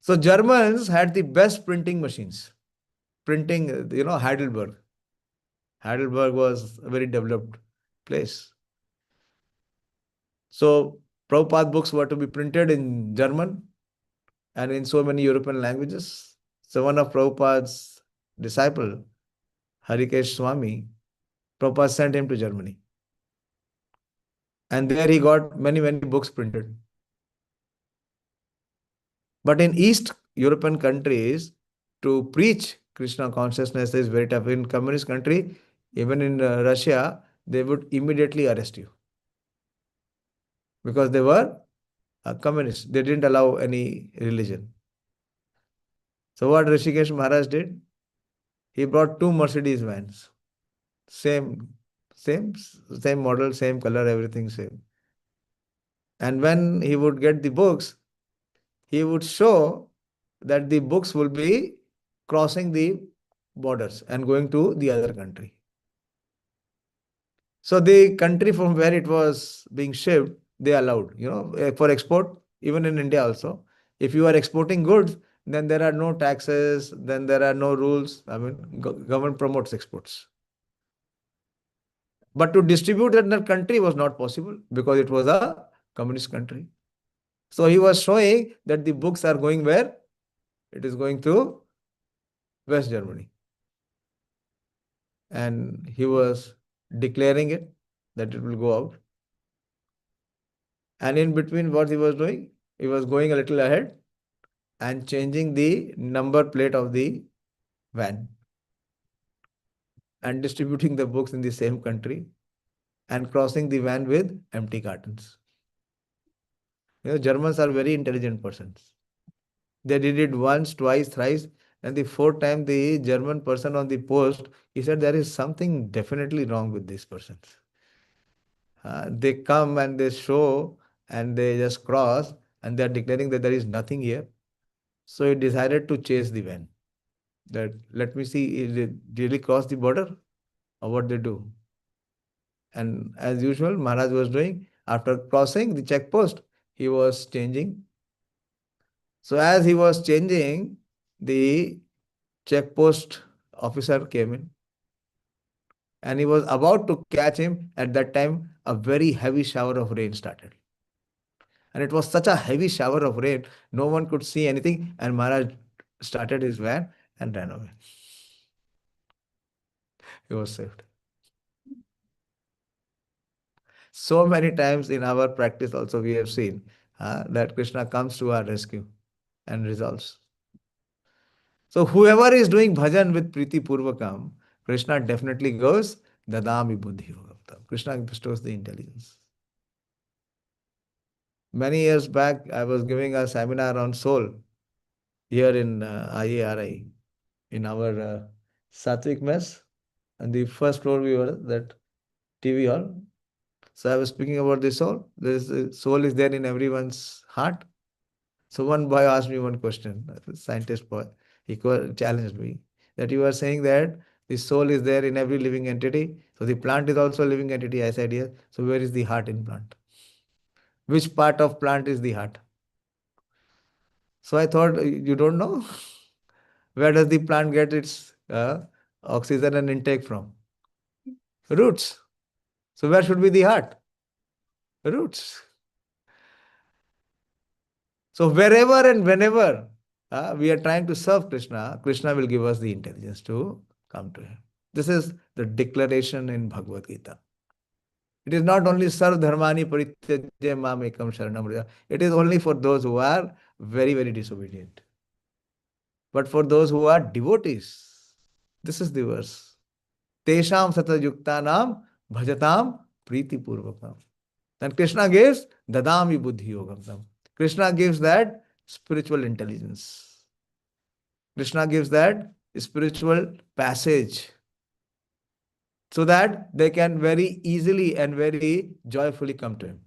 So Germans had the best printing machines. Printing, Heidelberg. Heidelberg was a very developed place. So Prabhupada books were to be printed in German and in so many European languages. So one of Prabhupada's disciple, Harikesh Swami, Prabhupada sent him to Germany. And there he got many, many books printed. But in East European countries, to preach Krishna consciousness is very tough. In communist country, even in Russia, they would immediately arrest you because they were communists. They didn't allow any religion. So what Rishikesh Maharaj did? He brought 2 Mercedes vans. Same model, same color, everything same. And when he would get the books, he would show that the books will be crossing the borders and going to the other country. So the country from where it was being shipped, they allowed, for export, even in India also. If you are exporting goods, then there are no taxes, then there are no rules. I mean, government promotes exports. But to distribute in that country was not possible because it was a communist country. So he was showing that the books are going where? It is going to West Germany. And he was declaring it, that it will go out. And in between what he was doing, he was going a little ahead and changing the number plate of the van and distributing the books in the same country and crossing the van with empty cartons. Germans are very intelligent persons. They did it once, twice, thrice, and the 4th time the German person on the post, he said there is something definitely wrong with these persons. They come and they show and they just cross and they are declaring that there is nothing here. So he decided to chase the van. That let me see, is it really cross the border or what they do? And as usual, Maharaj was doing, after crossing the checkpost, he was changing. So as he was changing, the checkpost officer came in and he was about to catch him. At that time, a very heavy shower of rain started. And it was such a heavy shower of rain, no one could see anything. And Maharaj started his van and ran away. He was saved. So many times in our practice also we have seen that Krishna comes to our rescue and resolves. So whoever is doing bhajan with Priti Purvakam, Krishna definitely goes, Dadami Buddhi Yogam. Krishna bestows the intelligence. Many years back, I was giving a seminar on soul here in IARI, in our Satvik mess. And the first floor we were that TV hall. So I was speaking about the soul. The soul is there in everyone's heart. So one boy asked me one question, a scientist boy. He challenged me that you are saying that the soul is there in every living entity. So the plant is also a living entity. I said yes. So where is the heart in plant? Which part of plant is the heart? So I thought, you don't know? Where does the plant get its oxygen and intake from? Roots. So where should be the heart? Roots. So wherever and whenever we are trying to serve Krishna, Krishna will give us the intelligence to come to him. This is the declaration in Bhagavad Gita. It is not only sarv dharmani parityajya mam ekam sharanam vraja. It is only for those who are very, very disobedient. But for those who are devotees, this is the verse. Tesham satajuktanam bhajatam priti purvakam. Then Krishna gives dadami buddhi yogam. Krishna gives that spiritual intelligence. Krishna gives that spiritual passage so that they can very easily and very joyfully come to him.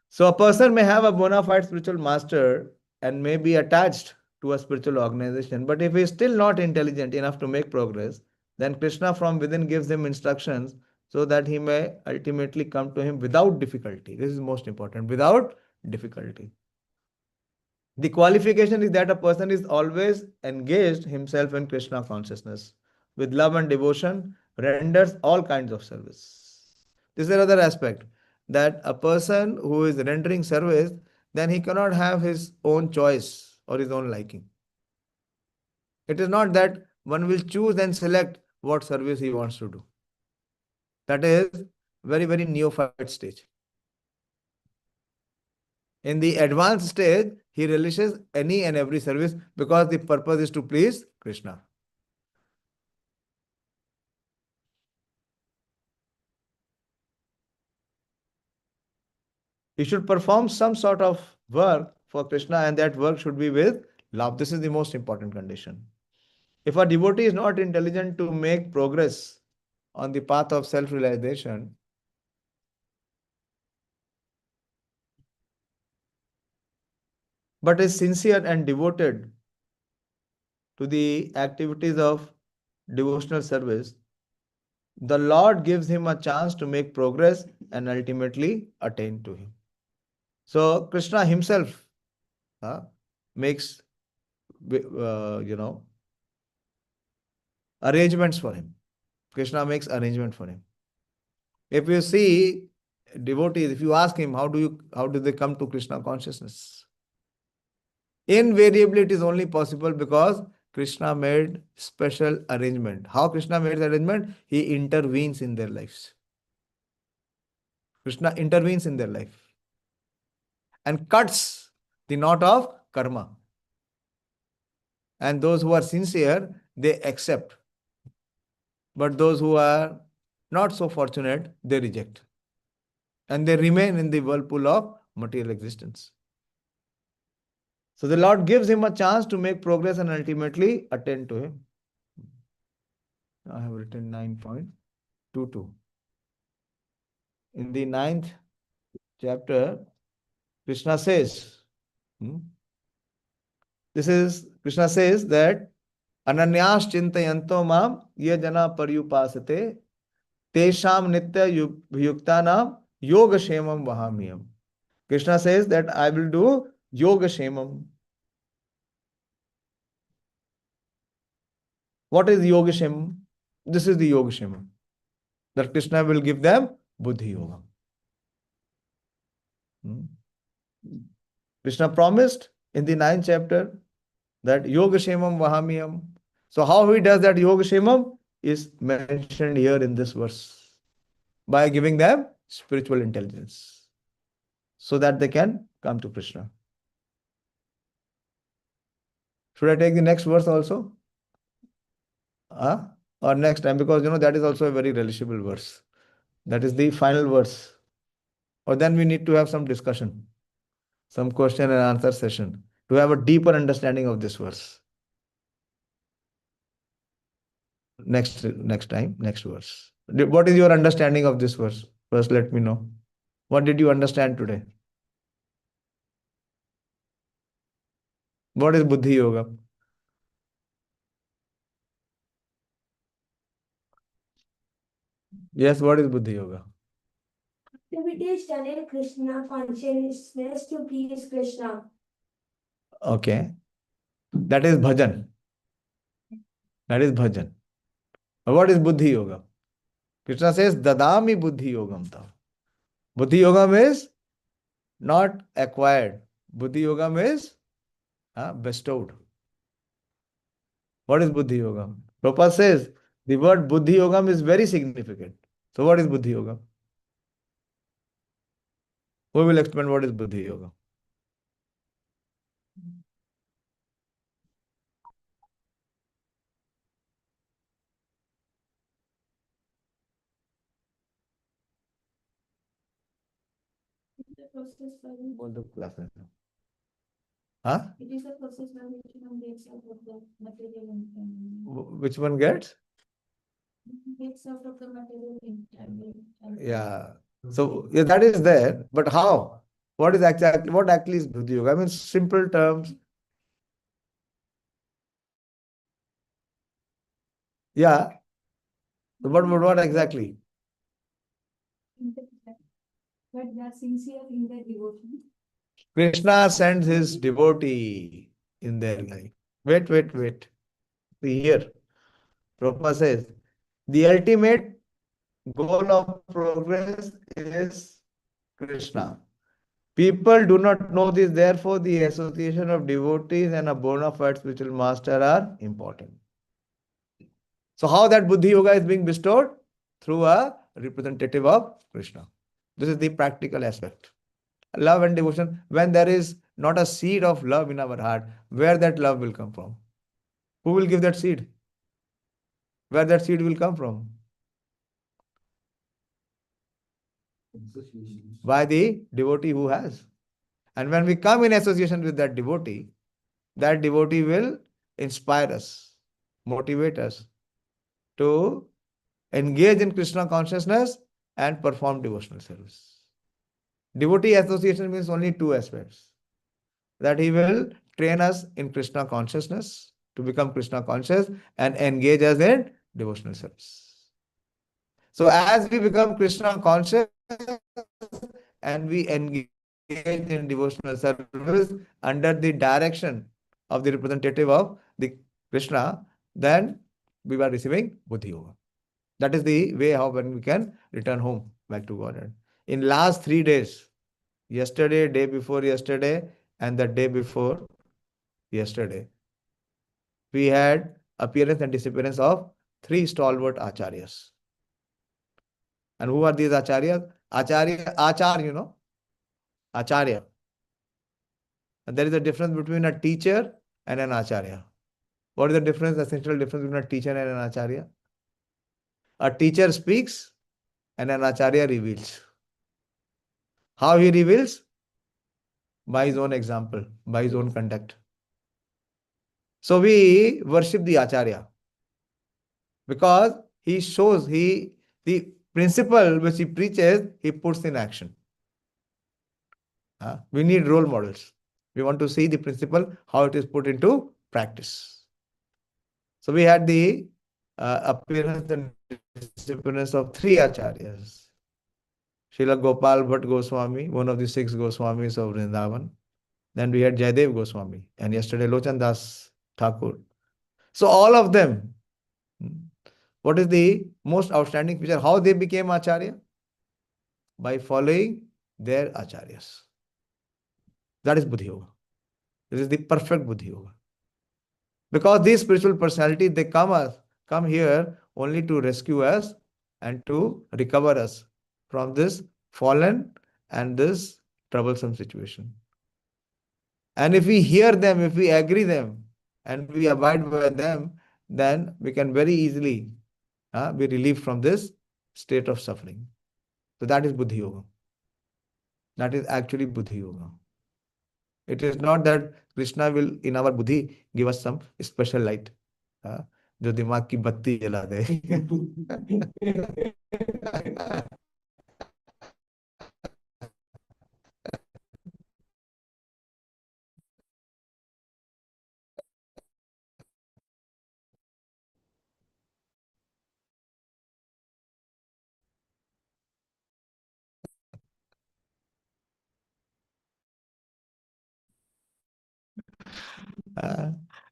So a person may have a bona fide spiritual master and may be attached to a spiritual organization. But if he is still not intelligent enough to make progress, then Krishna from within gives him instructions so that he may ultimately come to him without difficulty. This is most important, without difficulty. The qualification is that a person is always engaged himself in Krishna consciousness with love and devotion, renders all kinds of service. This is another aspect, that a person who is rendering service, then he cannot have his own choice or his own liking. It is not that one will choose and select what service he wants to do. That is very, very neophyte stage. In the advanced stage, he relishes any and every service because the purpose is to please Krishna. He should perform some sort of work for Krishna, and that work should be with love. This is the most important condition. If a devotee is not intelligent to make progress on the path of self-realization, but is sincere and devoted to the activities of devotional service, the Lord gives him a chance to make progress and ultimately attain to him. So Krishna himself makes, arrangements for him. Krishna makes arrangement for him. If you see devotees, if you ask him, how do they come to Krishna consciousness? Invariably, it is only possible because Krishna made special arrangement. How Krishna made the arrangement? He intervenes in their lives. Krishna intervenes in their life and cuts the knot of karma. And those who are sincere, they accept. But those who are not so fortunate, they reject. And they remain in the whirlpool of material existence. So the Lord gives him a chance to make progress and ultimately attain to him. I have written 9.22. In the 9th chapter, Krishna says, Krishna says that Ananyas chintayanto mam ye jana paryupasate tesham nitya yuktanam yoga shemam vahamiyam. Krishna says that I will do yoga shemam. What is yoga shemam? This is the yoga shemam. That Krishna will give them buddhi yoga. Krishna promised in the 9th chapter that yoga shemam vahamiyam. So how he does that yoga shemam is mentioned here in this verse, by giving them spiritual intelligence so that they can come to Krishna. Should I take the next verse also? Or next time? Because that is also a very relishable verse. That is the final verse. Or then we need to have some discussion, some question and answer session to have a deeper understanding of this verse. Next time, next verse. What is your understanding of this verse? First, let me know. What did you understand today? What is Buddhi Yoga? Yes, what is Buddhi Yoga? Activities done in Krishna consciousness to please Krishna. Okay. That is bhajan. That is bhajan. What is Buddhi Yoga? Krishna says, Dadami Buddhi Yogam ta. Buddhi Yoga is not acquired. Buddhi Yoga is bestowed. What is Buddhi Yoga? Prabhupada says the word Buddhi Yoga is very significant. So what is Buddhi Yoga? Who will explain what is Buddhi Yoga? बोल दो class में. Huh? It is a process by which one gets out of the material and Which one gets? gets out of the material and Yeah. So yeah, that is there. But how? What actually is Buddhi Yoga? I mean, simple terms. Yeah. What exactly? But they are sincere in their devotion. Krishna sends his devotee in their life. Wait. See here. Prabhupada says, the ultimate goal of progress is Krishna. People do not know this, therefore, the association of devotees and a bona fide spiritual master are important. So, how that Buddhi Yoga is being bestowed? Through a representative of Krishna. This is the practical aspect. Love and devotion, when there is not a seed of love in our heart, where that love will come from? Who will give that seed? Where that seed will come from? By the devotee who has. And when we come in association with that devotee will inspire us, motivate us to engage in Krishna consciousness and perform devotional service. Devotee association means only two aspects. That he will train us in Krishna consciousness to become Krishna conscious and engage us in devotional service. So as we become Krishna conscious and we engage in devotional service under the direction of the representative of the Krishna, then we are receiving Buddhi Yoga. That is the way how when we can return home back to Godhead. In last 3 days, yesterday, day before yesterday, and the day before yesterday, we had appearance and disappearance of 3 stalwart acharyas. And who are these acharyas? Acharya, you know, acharya. And there is a difference between a teacher and an acharya. What is the difference, essential difference between a teacher and an acharya? A teacher speaks and an acharya reveals. How he reveals? By his own example, by his own conduct. So we worship the acharya because he shows, the principle which he preaches, he puts in action. We need role models. We want to see the principle, how it is put into practice. So we had the appearance and disappearance of 3 acharyas. Srila Gopal Bhatt Goswami, one of the 6 Goswamis of Vrindavan. Then we had Jaydev Goswami, and yesterday Lochan Das Thakur. So all of them, what is the most outstanding feature? How they became acharya? By following their acharyas. That is Buddhi Yoga. This is the perfect Buddhi Yoga. Because these spiritual personalities, they come here only to rescue us and to recover us from this fallen and this troublesome situation. And if we hear them, if we agree them, and we abide by them, then we can very easily be relieved from this state of suffering. So that is Buddhi Yoga. That is actually Buddhi Yoga. It is not that Krishna will, in our Buddhi, give us some special light. जो दिमाग की बत्ती जला दे.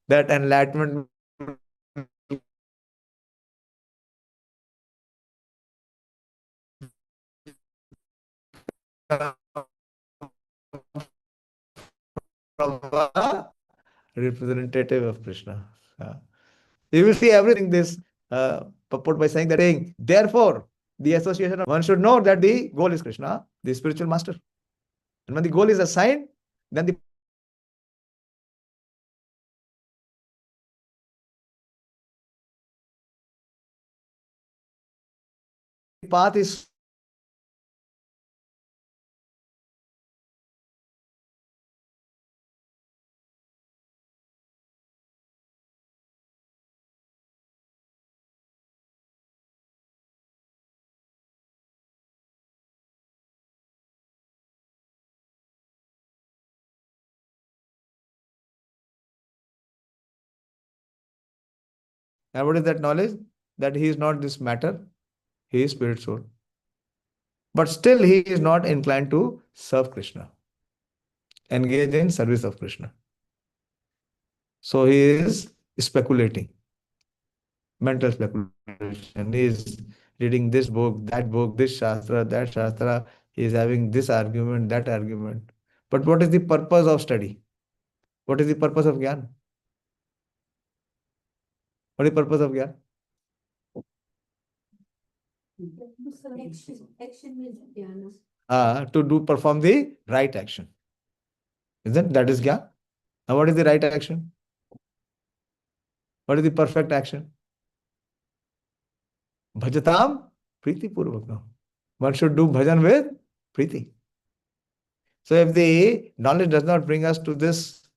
That enlightenment from a representative of Krishna. You will see everything this purport by saying, therefore, the association of one should know that the goal is Krishna, the spiritual master. And when the goal is assigned, then the path is And what is that knowledge? That he is not this matter, he is spirit soul. But still he is not inclined to serve Krishna, engage in service of Krishna. So he is speculating, mental speculation. He is reading this book, this shastra, that shastra. He is having this argument, that argument. But what is the purpose of study? What is the purpose of Gyan? What is the purpose of Gyan? Action means dhyana. To perform the right action. Isn't that is Gyan? And what is the right action? What is the perfect action? Bhajatam Priti Purvakam. One should do bhajan with Priti. So if the knowledge does not bring us to this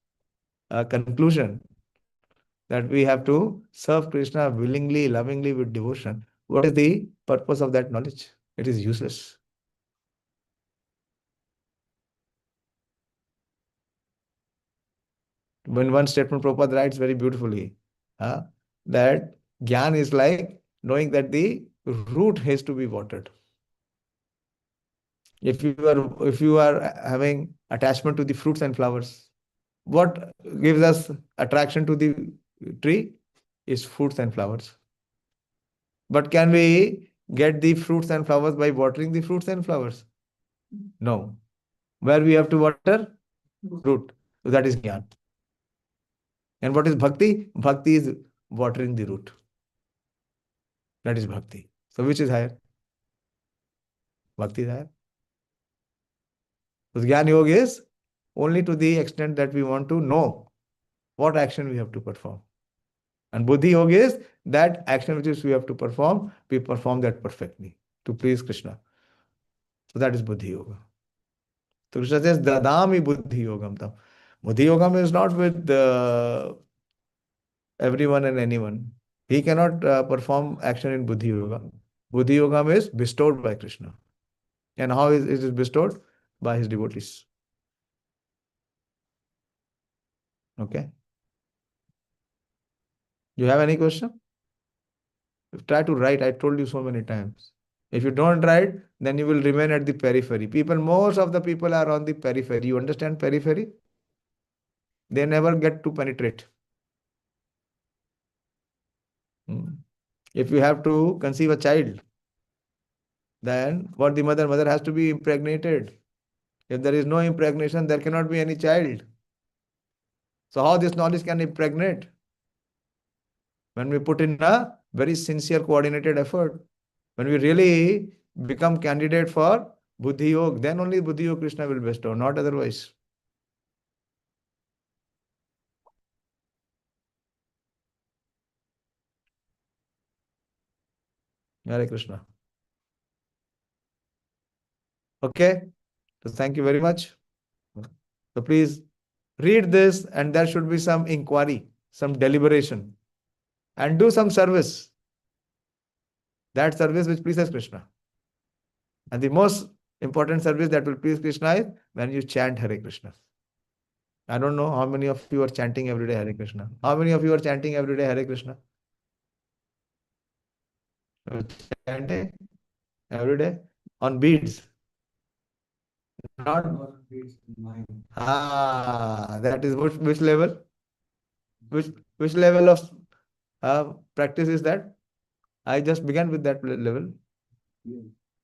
conclusion that we have to serve Krishna willingly, lovingly, with devotion, what is the purpose of that knowledge? It is useless. When one statement Prabhupada writes very beautifully, that Gyan is like knowing that the root has to be watered. If you are having attachment to the fruits and flowers, what gives us attraction to the tree is fruits and flowers. But can we get the fruits and flowers by watering the fruits and flowers? No. Where we have to water? Root. So that is Gyan. And what is Bhakti? Bhakti is watering the root. That is Bhakti. So which is higher? Bhakti is higher. So Gyan Yoga is only to the extent that we want to know what action we have to perform. And Buddhi Yoga is that action which is we have to perform, we perform that perfectly to please Krishna. So that is Buddhi Yoga. So Krishna says, Dadami Buddhi Yogam tam. Buddhi Yogam is not with everyone and anyone. He cannot perform action in Buddhi Yoga. Buddhi Yogam is bestowed by Krishna. And how is it bestowed? By his devotees. Okay. You have any question? Try to write. I told you so many times. If you don't write, then you will remain at the periphery. Most of the people are on the periphery. You understand periphery? They never get to penetrate. If you have to conceive a child, then what the mother has to be impregnated. If there is no impregnation, there cannot be any child. So how this knowledge can impregnate? When we put in a very sincere coordinated effort, when we really become candidate for Buddhi Yoga, then only Buddhi Yoga Krishna will bestow, not otherwise. Hare Krishna. Okay, so thank you very much. So please read this, and there should be some inquiry, some deliberation, and do some service. That service which pleases Krishna. And the most important service that will please Krishna is when you chant Hare Krishna. I don't know how many of you are chanting every day Hare Krishna. How many of you are chanting every day Hare Krishna? Chanting every day on beads. Not that is which level? Which level of practice is that? I just began with that level.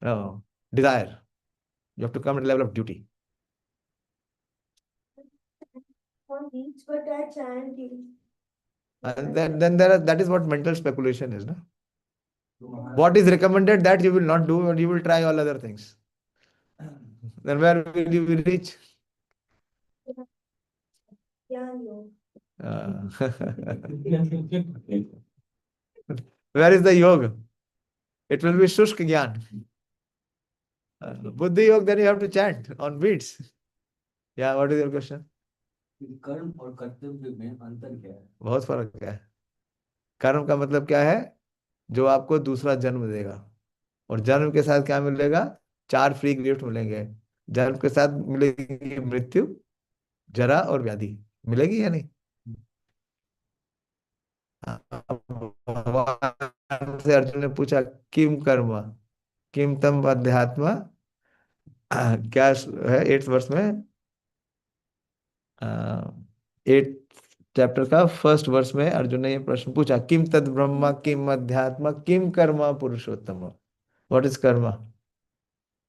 No, desire. You have to come at the level of duty. On beach, but I chant it. And then that is what mental speculation is, no? What is recommended that you will not do, and you will try all other things. Then where will you reach? Jnana Yoga. Where is the yoga? It will be Shushk Gyan. Buddhi Yoga, then you have to chant on beats. Yeah, what is your question? कर्म और कर्तव्य में अंतर क्या है? बहुत फर्क है. कर्म का मतलब क्या है? जो आपको दूसरा जन्म देगा. और जन्म के साथ क्या मिलेगा? 4 फ्री गिफ्ट मिलेंगे. जन्म के साथ मिलेगी मृत्यु, जरा और व्याधि. मिलेगी या नहीं? भगवान से अर्जुन ने पूछा किम कर्म किम तम अध्यात्म, क्या है 8th वर्ष में, 8th चैप्टर का 1st वर्ष में अर्जुन ने ये प्रश्न पूछा, किम तद ब्रह्म किम अध्यात्म किम कर्म पुरुषोत्तम। व्हाट इज कर्म?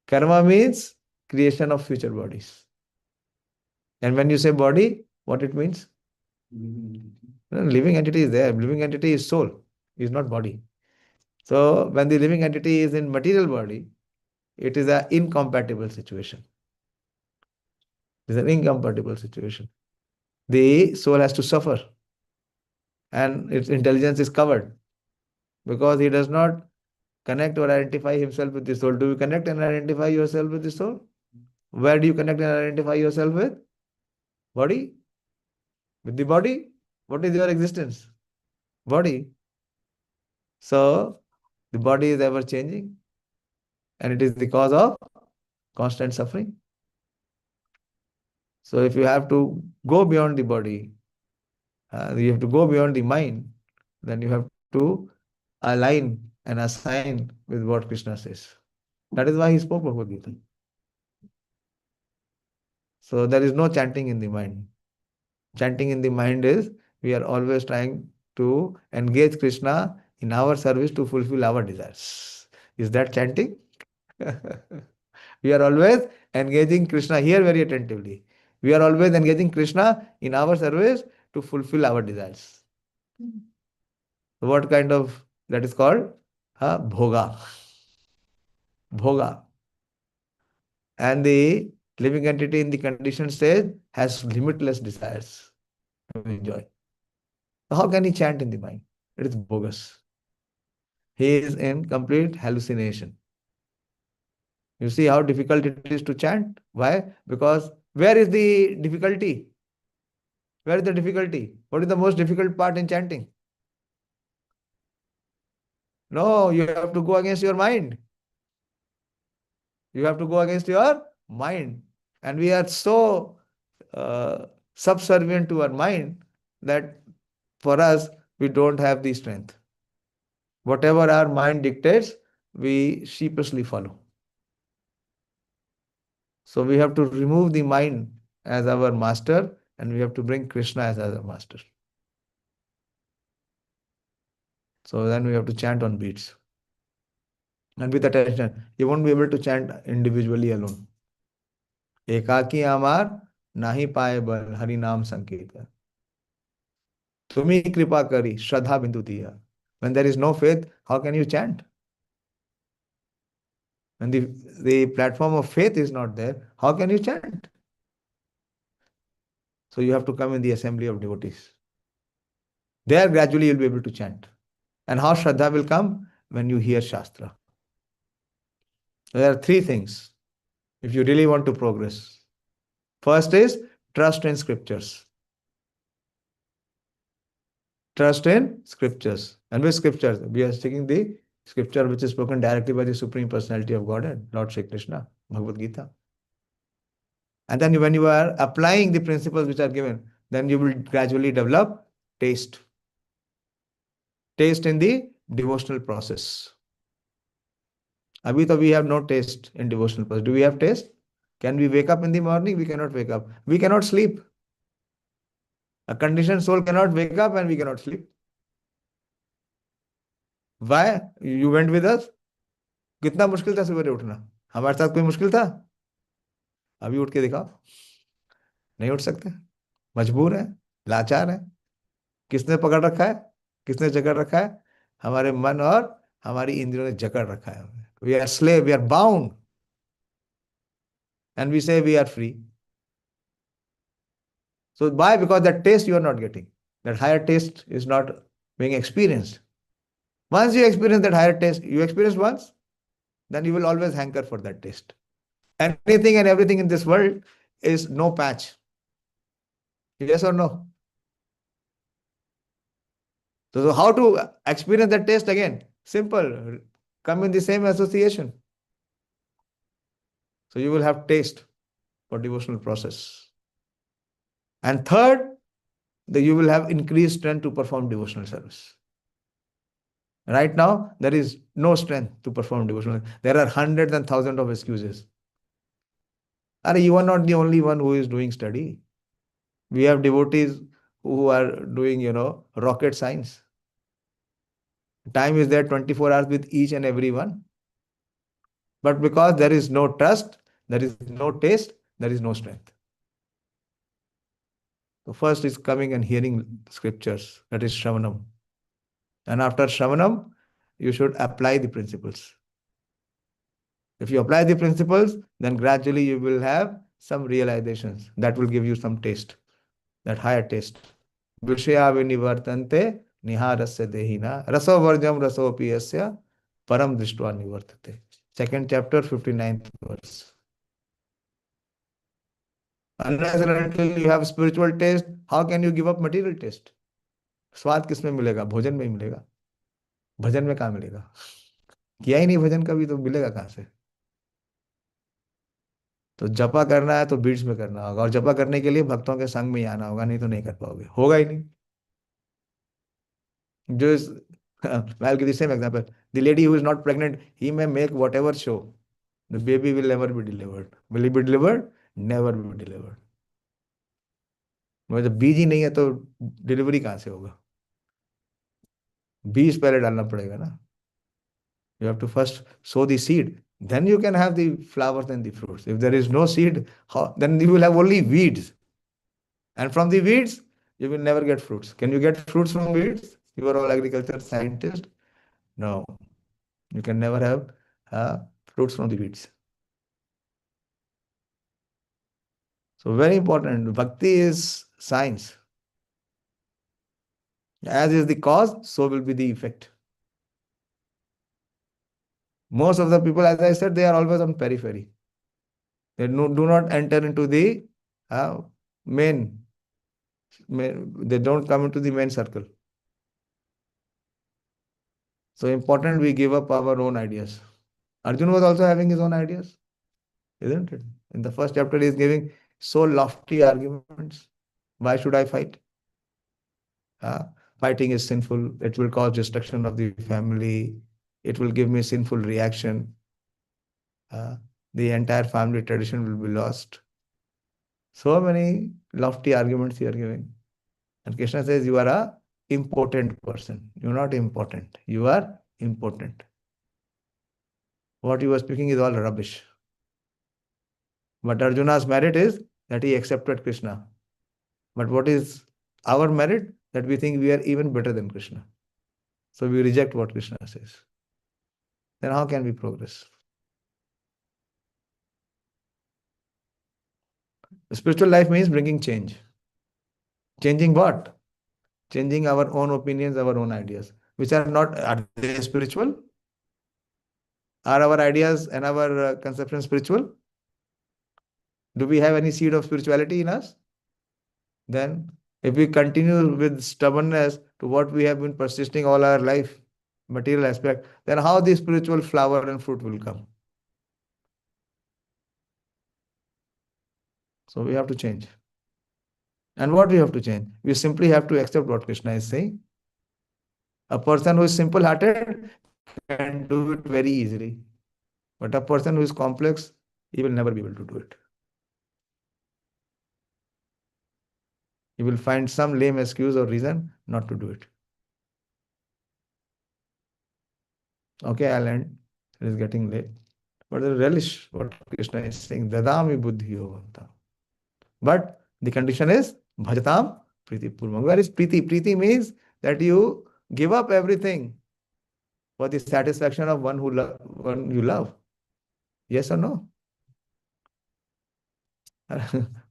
कर्म means creation of future bodies. And when you say body, what it means? No, living entity is there. Living entity is soul, is not body. So when the living entity is in material body, it is an incompatible situation. It is an incompatible situation. The soul has to suffer, and its intelligence is covered because he does not connect or identify himself with the soul. Do you connect and identify yourself with the soul? Where do you connect and identify yourself with? Body? With the body? What is your existence? Body. So the body is ever changing, and it is the cause of constant suffering. So if you have to go beyond the body, you have to go beyond the mind, then you have to align and assign with what Krishna says. That is why he spoke Bhagavad Gita. So there is no chanting in the mind. Chanting in the mind is we are always trying to engage Krishna in our service to fulfill our desires. Is that chanting? We are always engaging Krishna here very attentively. We are always engaging Krishna in our service to fulfill our desires. What kind of, that is called bhoga. Bhoga. And the living entity in the conditioned stage has limitless desires to enjoy. How can he chant in the mind? It is bogus. He is in complete hallucination. You see how difficult it is to chant? Why? Because where is the difficulty? Where is the difficulty? What is the most difficult part in chanting? No, you have to go against your mind. You have to go against your mind. And we are so subservient to our mind that for us, we don't have the strength. Whatever our mind dictates, we sheepishly follow. So we have to remove the mind as our master, and we have to bring Krishna as our master. So then we have to chant on beats. And with attention, you won't be able to chant individually alone. एकाकी आमार नाही पाए बल हरि नाम संकीर्तन, तुम्ही कृपा करी श्रद्धा बिंदु दिया. When there is no faith, how can you chant? When the platform of faith is not there, how can you chant? So you have to come in the assembly of devotees. There gradually you'll be able to chant. And how Shraddha will come? When you hear Shastra. There are 3 things if you really want to progress. First is trust in scriptures. Trust in scriptures. And which scriptures? We are taking the scripture which is spoken directly by the Supreme Personality of Godhead, Lord Shri Krishna, Bhagavad Gita. And then when you are applying the principles which are given, then you will gradually develop taste. Taste in the devotional process. Abhi to we have no taste in devotional process. Do we have taste? Can we wake up in the morning? We cannot wake up. We cannot sleep. A conditioned soul cannot wake up and we cannot sleep. Why? You went with us? कितना मुश्किल था सुबह उठना? हमारे साथ कोई मुश्किल था? अभी उठ के दिखाओ. नहीं उठ सकते. मजबूर है, लाचार है. किसने पकड़ रखा है? किसने जकड़ रखा है? हमारे मन और हमारी इंद्रियों ने जकड़ रखा है. We are slave, we are bound. And we say we are free. So why? Because that taste you are not getting. That higher taste is not being experienced. Once you experience that higher taste, you experience once, then you will always hanker for that taste. Anything and everything in this world is no patch. Yes or no? So how to experience that taste again? Simple. Come in the same association. So you will have taste for devotional process. And third, you will have increased strength to perform devotional service. Right now, there is no strength to perform devotional. There are hundreds and thousands of excuses. You are not the only one who is doing study. We have devotees who are doing, rocket science. Time is there 24 hours with each and every one. But because there is no trust, there is no taste, there is no strength. So first is coming and hearing scriptures, that is Shravanam. And after Shravanam, you should apply the principles. If you apply the principles, then gradually you will have some realizations that will give you some taste, that higher taste. Vishaya vinivartante niharasya dehina raso varjam rasopi yasya param drishtva nivartate. Second chapter, 59th verse. Unless and until you have spiritual taste, how can you give up material taste? स्वाद किसमें मिलेगा? भोजन में ही मिलेगा. भजन में कहाँ मिलेगा? किया ही नहीं भजन कभी, तो मिलेगा कहाँ से? तो जपा करना है तो बीट्स में करना होगा, और जपा करने के लिए भक्तों के संग में ही आना होगा, नहीं तो नहीं कर पाओगे, होगा ही नहीं. जो इस I'll give the same example. The lady who is not pregnant, he may make whatever show. The baby will never be delivered. Will it be delivered? Never be delivered. जब बीज ही नहीं है तो डिलीवरी कहाँ से होगा? बीज पहले डालना पड़ेगा ना. You have to first sow the seed. Then you can have the flowers and the fruits. If there is no seed, then you will have only weeds. And from the weeds, you will never get fruits. Can you get fruits from weeds? You are all agriculture scientists. No. You can never have fruits from the weeds. So very important. Bhakti is science. As is the cause, so will be the effect. Most of the people, as I said, they are always on periphery. They do not enter into the main. They don't come into the main circle. So important we give up our own ideas. Arjuna was also having his own ideas, isn't it? In the first chapter, he is giving so lofty arguments. Why should I fight? Fighting is sinful. It will cause destruction of the family. It will give me sinful reaction. The entire family tradition will be lost. So many lofty arguments you are giving. And Krishna says, you are a important person. You are not important. You are important. What you are speaking is all rubbish. But Arjuna's merit is that he accepted Krishna. But what is our merit? That we think we are even better than Krishna. So we reject what Krishna says. Then how can we progress? Spiritual life means bringing change. Changing what? Changing our own opinions, our own ideas, which are they spiritual? Are our ideas and our conceptions spiritual? Do we have any seed of spirituality in us? Then, if we continue with stubbornness to what we have been persisting all our life, material aspect, then how the spiritual flower and fruit will come? So we have to change. And what we have to change? We simply have to accept what Krishna is saying. A person who is simple-hearted can do it very easily. But a person who is complex, he will never be able to do it. He will find some lame excuse or reason not to do it. Okay, I'll end. It is getting late. But the relish what Krishna is saying, Dadami buddhi yoganta. But the condition is bhajatam priti purvam. Where is priti? Priti means that you give up everything for the satisfaction of one you love. Yes or no?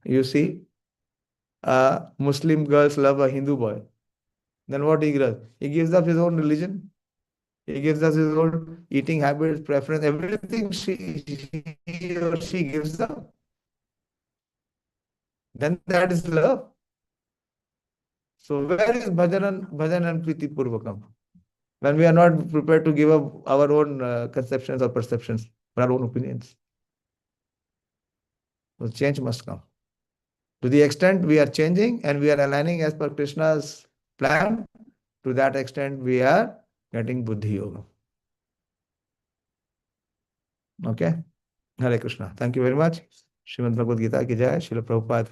You see, Muslim girls love a Hindu boy. Then what he does? He gives up his own religion. He gives us his own eating habits, preference, everything he or she gives up. Then that is love. So where is bhajan and priti purvakam? When we are not prepared to give up our own conceptions or perceptions, our own opinions. So change must come. To the extent we are changing and we are aligning as per Krishna's plan, to that extent we are getting Buddhi Yoga. Okay? Hare Krishna. Thank you very much. Srimad Bhagavad Gita ki jai. Srila Prabhupada